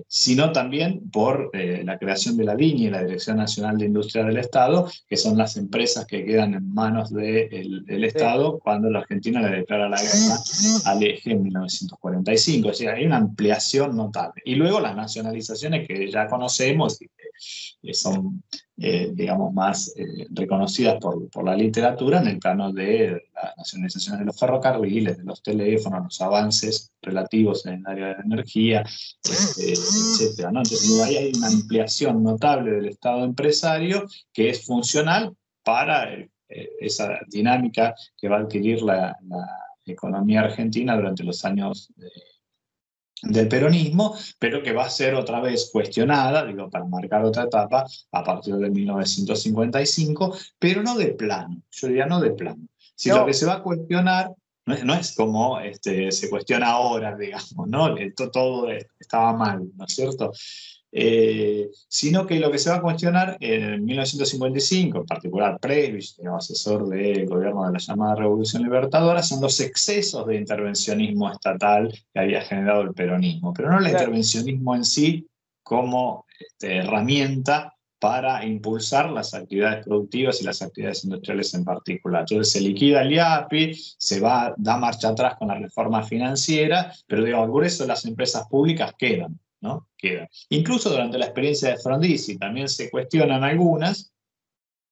Speaker 2: sino también por la creación de la DINI, la Dirección Nacional de Industria del Estado, que son las empresas que quedan en manos del Estado cuando la Argentina le declara la guerra al eje en 1945. O sea, hay una ampliación notable. Y luego las nacionalizaciones que ya conocemos y que son, digamos, más reconocidas por la literatura en el plano de la nacionalización de los ferrocarriles, de los teléfonos, los avances relativos en el área de la energía, etcétera, ¿no? Entonces, ahí hay una ampliación notable del Estado empresario que es funcional para esa dinámica que va a adquirir la economía argentina durante los años del peronismo, pero que va a ser otra vez cuestionada, digo, para marcar otra etapa, a partir de 1955, pero no de plano, yo diría no de plano. Si no. Lo que se va a cuestionar no es como se cuestiona ahora, digamos, ¿no? Todo estaba mal, ¿no es cierto? Sino que lo que se va a cuestionar en 1955, en particular Presbich, asesor del gobierno de la llamada Revolución Libertadora, son los excesos de intervencionismo estatal que había generado el peronismo, pero no el intervencionismo en sí como herramienta para impulsar las actividades productivas y las actividades industriales en particular. Entonces se liquida el IAPI, da marcha atrás con la reforma financiera, pero digo, al grueso las empresas públicas quedan, ¿no? Quedan. Incluso durante la experiencia de Frondizi también se cuestionan algunas,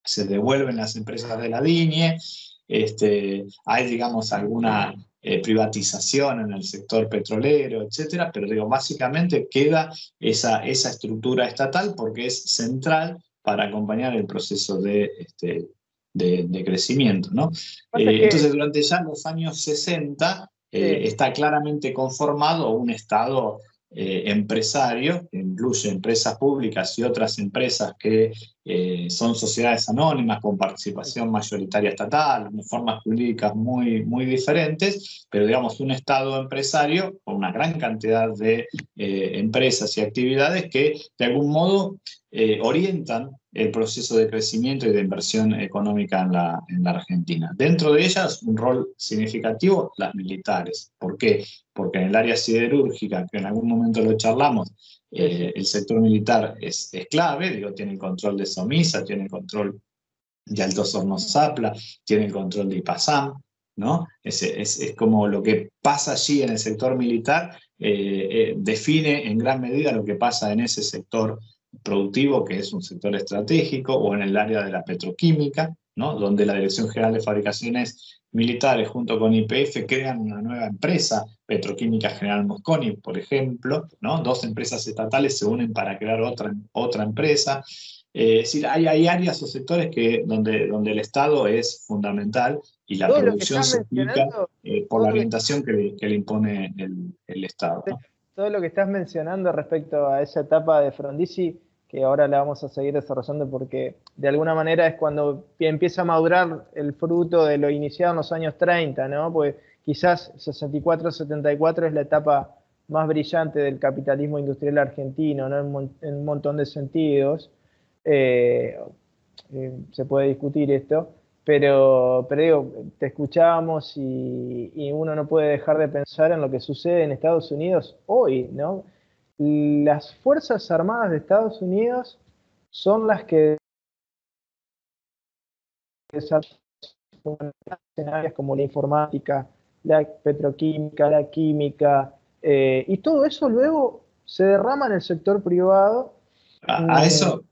Speaker 2: se devuelven las empresas de la DINIE, hay, digamos, alguna privatización en el sector petrolero, etcétera, pero digo, básicamente queda esa estructura estatal porque es central para acompañar el proceso de crecimiento, ¿no? Entonces, durante ya los años 60 está claramente conformado un Estado empresario, que incluye empresas públicas y otras empresas que son sociedades anónimas con participación mayoritaria estatal, de formas jurídicas muy, muy diferentes, pero digamos un Estado empresario con una gran cantidad de empresas y actividades que de algún modo orientan el proceso de crecimiento y de inversión económica en la Argentina. Dentro de ellas, un rol significativo, las militares. ¿Por qué? Porque en el área siderúrgica, que en algún momento lo charlamos, el sector militar es clave, digo, tiene el control de SOMISA, tiene el control de Altos Hornos Zapla, tiene el control de IPASAM, ¿no? Es como lo que pasa allí en el sector militar define en gran medida lo que pasa en ese sector productivo, que es un sector estratégico, o en el área de la petroquímica, ¿no? Donde la Dirección General de Fabricaciones Militares junto con YPF crean una nueva empresa, Petroquímica General Mosconi, por ejemplo, ¿no? Dos empresas estatales se unen para crear otra empresa. Es decir, hay áreas o sectores donde el Estado es fundamental y la
Speaker 1: Todo lo que
Speaker 2: producción
Speaker 1: estás
Speaker 2: se explica
Speaker 1: mencionando,
Speaker 2: por
Speaker 1: todo
Speaker 2: la
Speaker 1: lo que
Speaker 2: orientación que le impone el Estado, ¿no?
Speaker 1: todo lo que estás mencionando respecto a esa etapa de Frondizi, que ahora la vamos a seguir desarrollando porque de alguna manera es cuando empieza a madurar el fruto de lo iniciado en los años 30, ¿no? Pues quizás 64-74 es la etapa más brillante del capitalismo industrial argentino, ¿no? En un montón de sentidos. Eh, Se puede discutir esto, pero digo, te escuchábamos y uno no puede dejar de pensar en lo que sucede en Estados Unidos hoy, ¿no? Las Fuerzas Armadas de Estados Unidos son las que desarrollan en áreas como la informática, la petroquímica, la química, y todo eso luego se derrama en el sector privado.
Speaker 2: A eso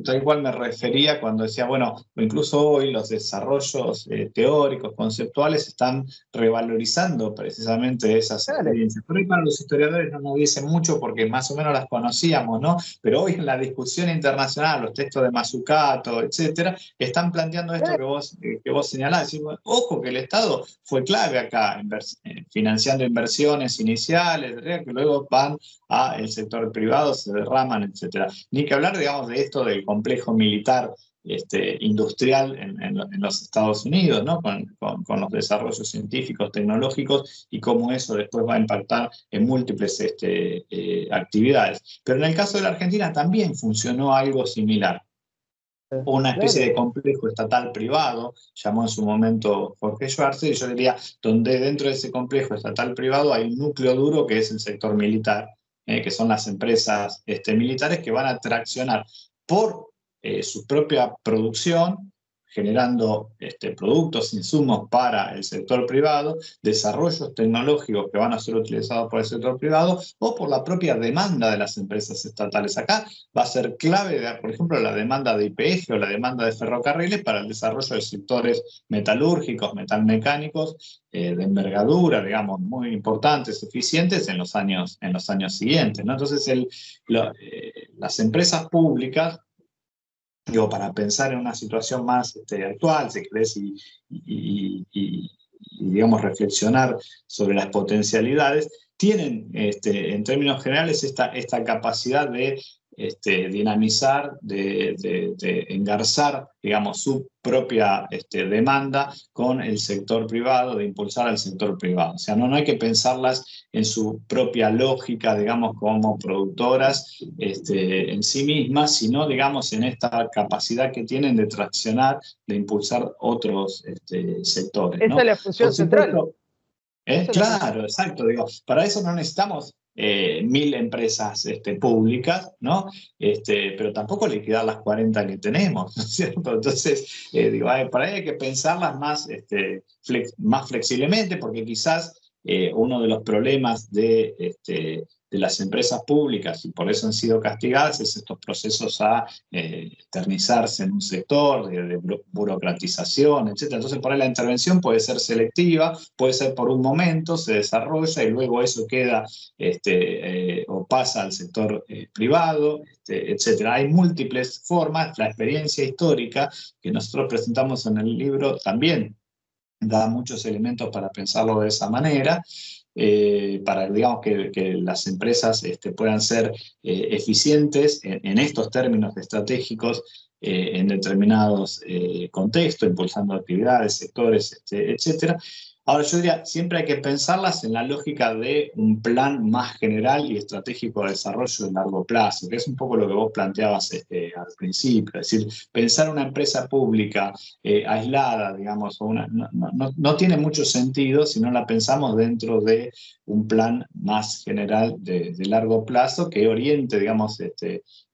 Speaker 2: tal cual me refería cuando decía, bueno, incluso hoy los desarrollos teóricos, conceptuales, están revalorizando precisamente esas
Speaker 1: Dale.
Speaker 2: experiencias. Por ahí para los historiadores no nos dicen mucho porque más o menos las conocíamos, ¿no? Pero hoy en la discusión internacional, los textos de Mazzucato, etcétera, están planteando esto que vos señalás. Decir, bueno, ojo que el Estado fue clave acá, financiando inversiones iniciales, que luego van al sector privado, se derraman, etcétera. Ni que hablar, digamos, de esto del complejo militar industrial en los Estados Unidos, ¿no? Con los desarrollos científicos, tecnológicos y cómo eso después va a impactar en múltiples actividades. Pero en el caso de la Argentina también funcionó algo similar. Una especie
Speaker 1: Claro.
Speaker 2: de complejo estatal privado, llamó en su momento Jorge Schwarzer, y yo diría, donde dentro de ese complejo estatal privado hay un núcleo duro que es el sector militar, que son las empresas militares que van a traccionar por su propia producción, generando productos, insumos para el sector privado, desarrollos tecnológicos que van a ser utilizados por el sector privado o por la propia demanda de las empresas estatales. Acá va a ser clave, por ejemplo, la demanda de YPF o la demanda de ferrocarriles para el desarrollo de sectores metalúrgicos, metalmecánicos, de envergadura, digamos, muy importantes, eficientes en los años siguientes, ¿no? Entonces, las empresas públicas, digo, para pensar en una situación más actual, si querés, y, digamos, reflexionar sobre las potencialidades, tienen, en términos generales, esta capacidad de dinamizar, de engarzar, digamos, su propia demanda con el sector privado, de impulsar al sector privado. O sea, no hay que pensarlas en su propia lógica, digamos, como productoras en sí mismas, sino, digamos, en esta capacidad que tienen de traccionar, de impulsar otros sectores,
Speaker 1: Esa
Speaker 2: ¿no?
Speaker 1: es la función
Speaker 2: Por
Speaker 1: central.
Speaker 2: supuesto,
Speaker 1: Esa es la función.
Speaker 2: claro, exacto, digo, para eso no necesitamos 1000 empresas públicas, ¿no? Pero tampoco liquidar las 40 que tenemos, ¿no es cierto? Entonces, digo, para ahí hay que pensarlas más, más flexiblemente, porque quizás uno de los problemas de las empresas públicas, y por eso han sido castigadas, es estos procesos a eternizarse en un sector, de burocratización, etc. Entonces, por ahí la intervención puede ser selectiva, puede ser por un momento, se desarrolla y luego eso queda o pasa al sector privado, etc. Hay múltiples formas, la experiencia histórica que nosotros presentamos en el libro también da muchos elementos para pensarlo de esa manera, para digamos, que las empresas puedan ser eficientes en estos términos estratégicos en determinados contextos, impulsando actividades, sectores, etcétera. Ahora, yo diría, siempre hay que pensarlas en la lógica de un plan más general y estratégico de desarrollo de largo plazo, que es un poco lo que vos planteabas al principio, es decir, pensar una empresa pública aislada, digamos, no tiene mucho sentido si no la pensamos dentro de un plan más general de largo plazo que oriente, digamos,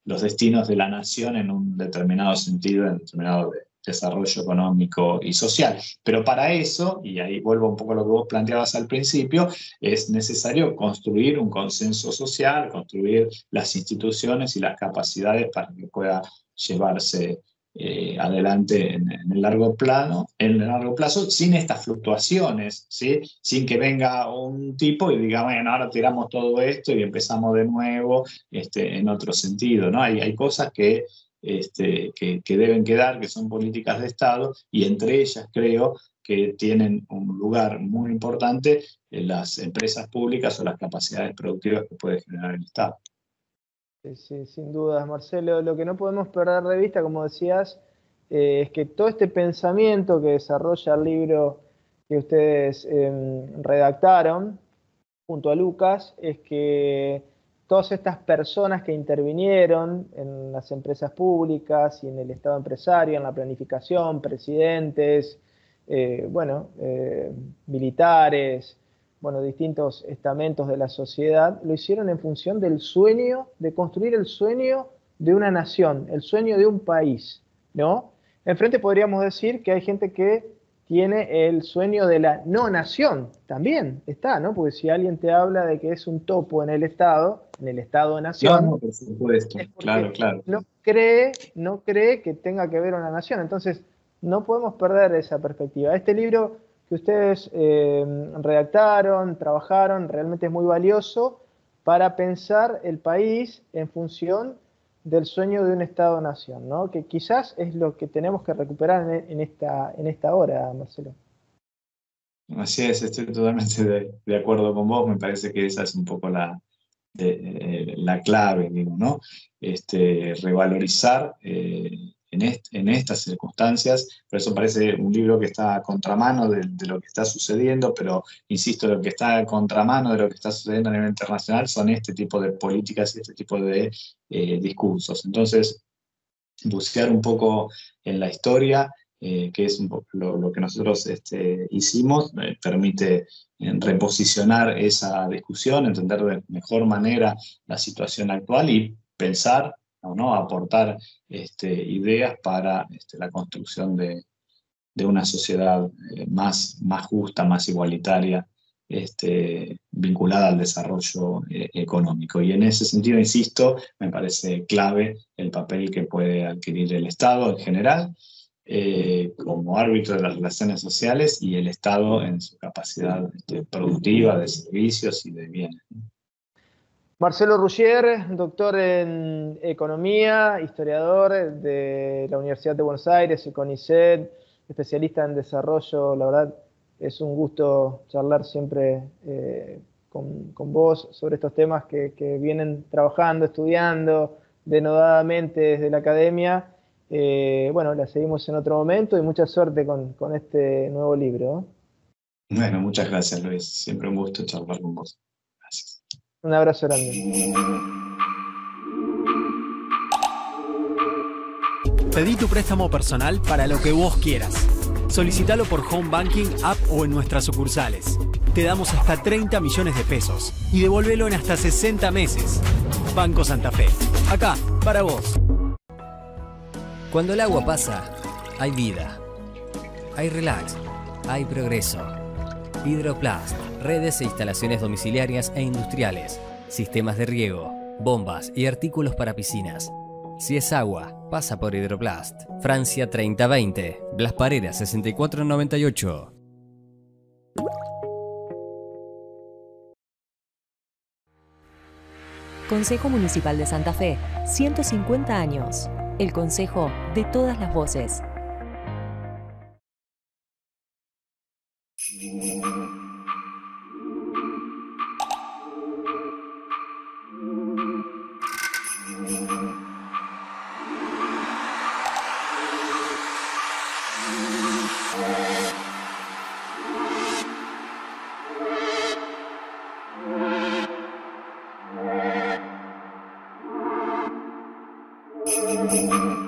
Speaker 2: los destinos de la nación en un determinado sentido, en determinado desarrollo económico y social. Pero para eso, y ahí vuelvo un poco a lo que vos planteabas al principio, es necesario construir un consenso social, construir las instituciones y las capacidades para que pueda llevarse adelante en el largo plazo, sin estas fluctuaciones, ¿sí? Sin que venga un tipo y diga, bueno, ahora tiramos todo esto y empezamos de nuevo en otro sentido, ¿no? Hay cosas que deben quedar, que son políticas de Estado, y entre ellas creo que tienen un lugar muy importante en las empresas públicas o las capacidades productivas que puede generar el Estado.
Speaker 1: Sí, sí, sin dudas, Marcelo. Lo que no podemos perder de vista, como decías, es que todo este pensamiento que desarrolla el libro que ustedes redactaron junto a Lucas, es que todas estas personas que intervinieron en las empresas públicas y en el Estado empresario, en la planificación, presidentes, militares, distintos estamentos de la sociedad, lo hicieron en función del sueño, de construir el sueño de una nación, el sueño de un país, ¿no? Enfrente podríamos decir que hay gente que tiene el sueño de la no nación, también está, ¿no? Porque si alguien te habla de que es un topo en el Estado-nación,
Speaker 2: No, por supuesto,
Speaker 1: es porque
Speaker 2: claro.
Speaker 1: no cree que tenga que ver una nación. Entonces, no podemos perder esa perspectiva. Este libro que ustedes redactaron, trabajaron, realmente es muy valioso para pensar el país en función del sueño de un Estado-nación, ¿no? Que quizás es lo que tenemos que recuperar en esta hora, Marcelo.
Speaker 2: Así es, estoy totalmente de acuerdo con vos, me parece que esa es un poco la clave, digo, ¿no? Revalorizar en estas circunstancias, por eso parece un libro que está a contramano de lo que está sucediendo, pero insisto, lo que está a contramano de lo que está sucediendo a nivel internacional son este tipo de políticas y este tipo de discursos. Entonces, bucear un poco en la historia, que es un poco lo que nosotros hicimos, permite reposicionar esa discusión, entender de mejor manera la situación actual y pensar, ¿no? Aportar ideas para la construcción de una sociedad más justa, más igualitaria, vinculada al desarrollo económico. Y en ese sentido, insisto, me parece clave el papel que puede adquirir el Estado en general, como árbitro de las relaciones sociales, y el Estado en su capacidad productiva de servicios y de bienes.
Speaker 1: Marcelo Ruggier, doctor en Economía, historiador de la Universidad de Buenos Aires, el CONICET, especialista en desarrollo. La verdad es un gusto charlar siempre con vos sobre estos temas que vienen trabajando, estudiando denodadamente desde la academia. La seguimos en otro momento y mucha suerte con este nuevo libro.
Speaker 2: Bueno, muchas gracias, Luis. Siempre un gusto charlar con vos. Gracias.
Speaker 1: Un abrazo grande.
Speaker 3: Pedí tu préstamo personal para lo que vos quieras. Solicítalo por Home Banking, app o en nuestras sucursales. Te damos hasta 30 millones de pesos y devolvelo en hasta 60 meses. Banco Santa Fe. Acá, para vos.
Speaker 4: Cuando el agua pasa, hay vida. Hay relax. Hay progreso. Hidroplast. Redes e instalaciones domiciliarias e industriales. Sistemas de riego. Bombas y artículos para piscinas. Si es agua, pasa por Hidroplast. Francia 3020. Blas Pareras 6498.
Speaker 5: Consejo Municipal de Santa Fe, 150 años. El consejo de todas las voces.
Speaker 2: Thank you.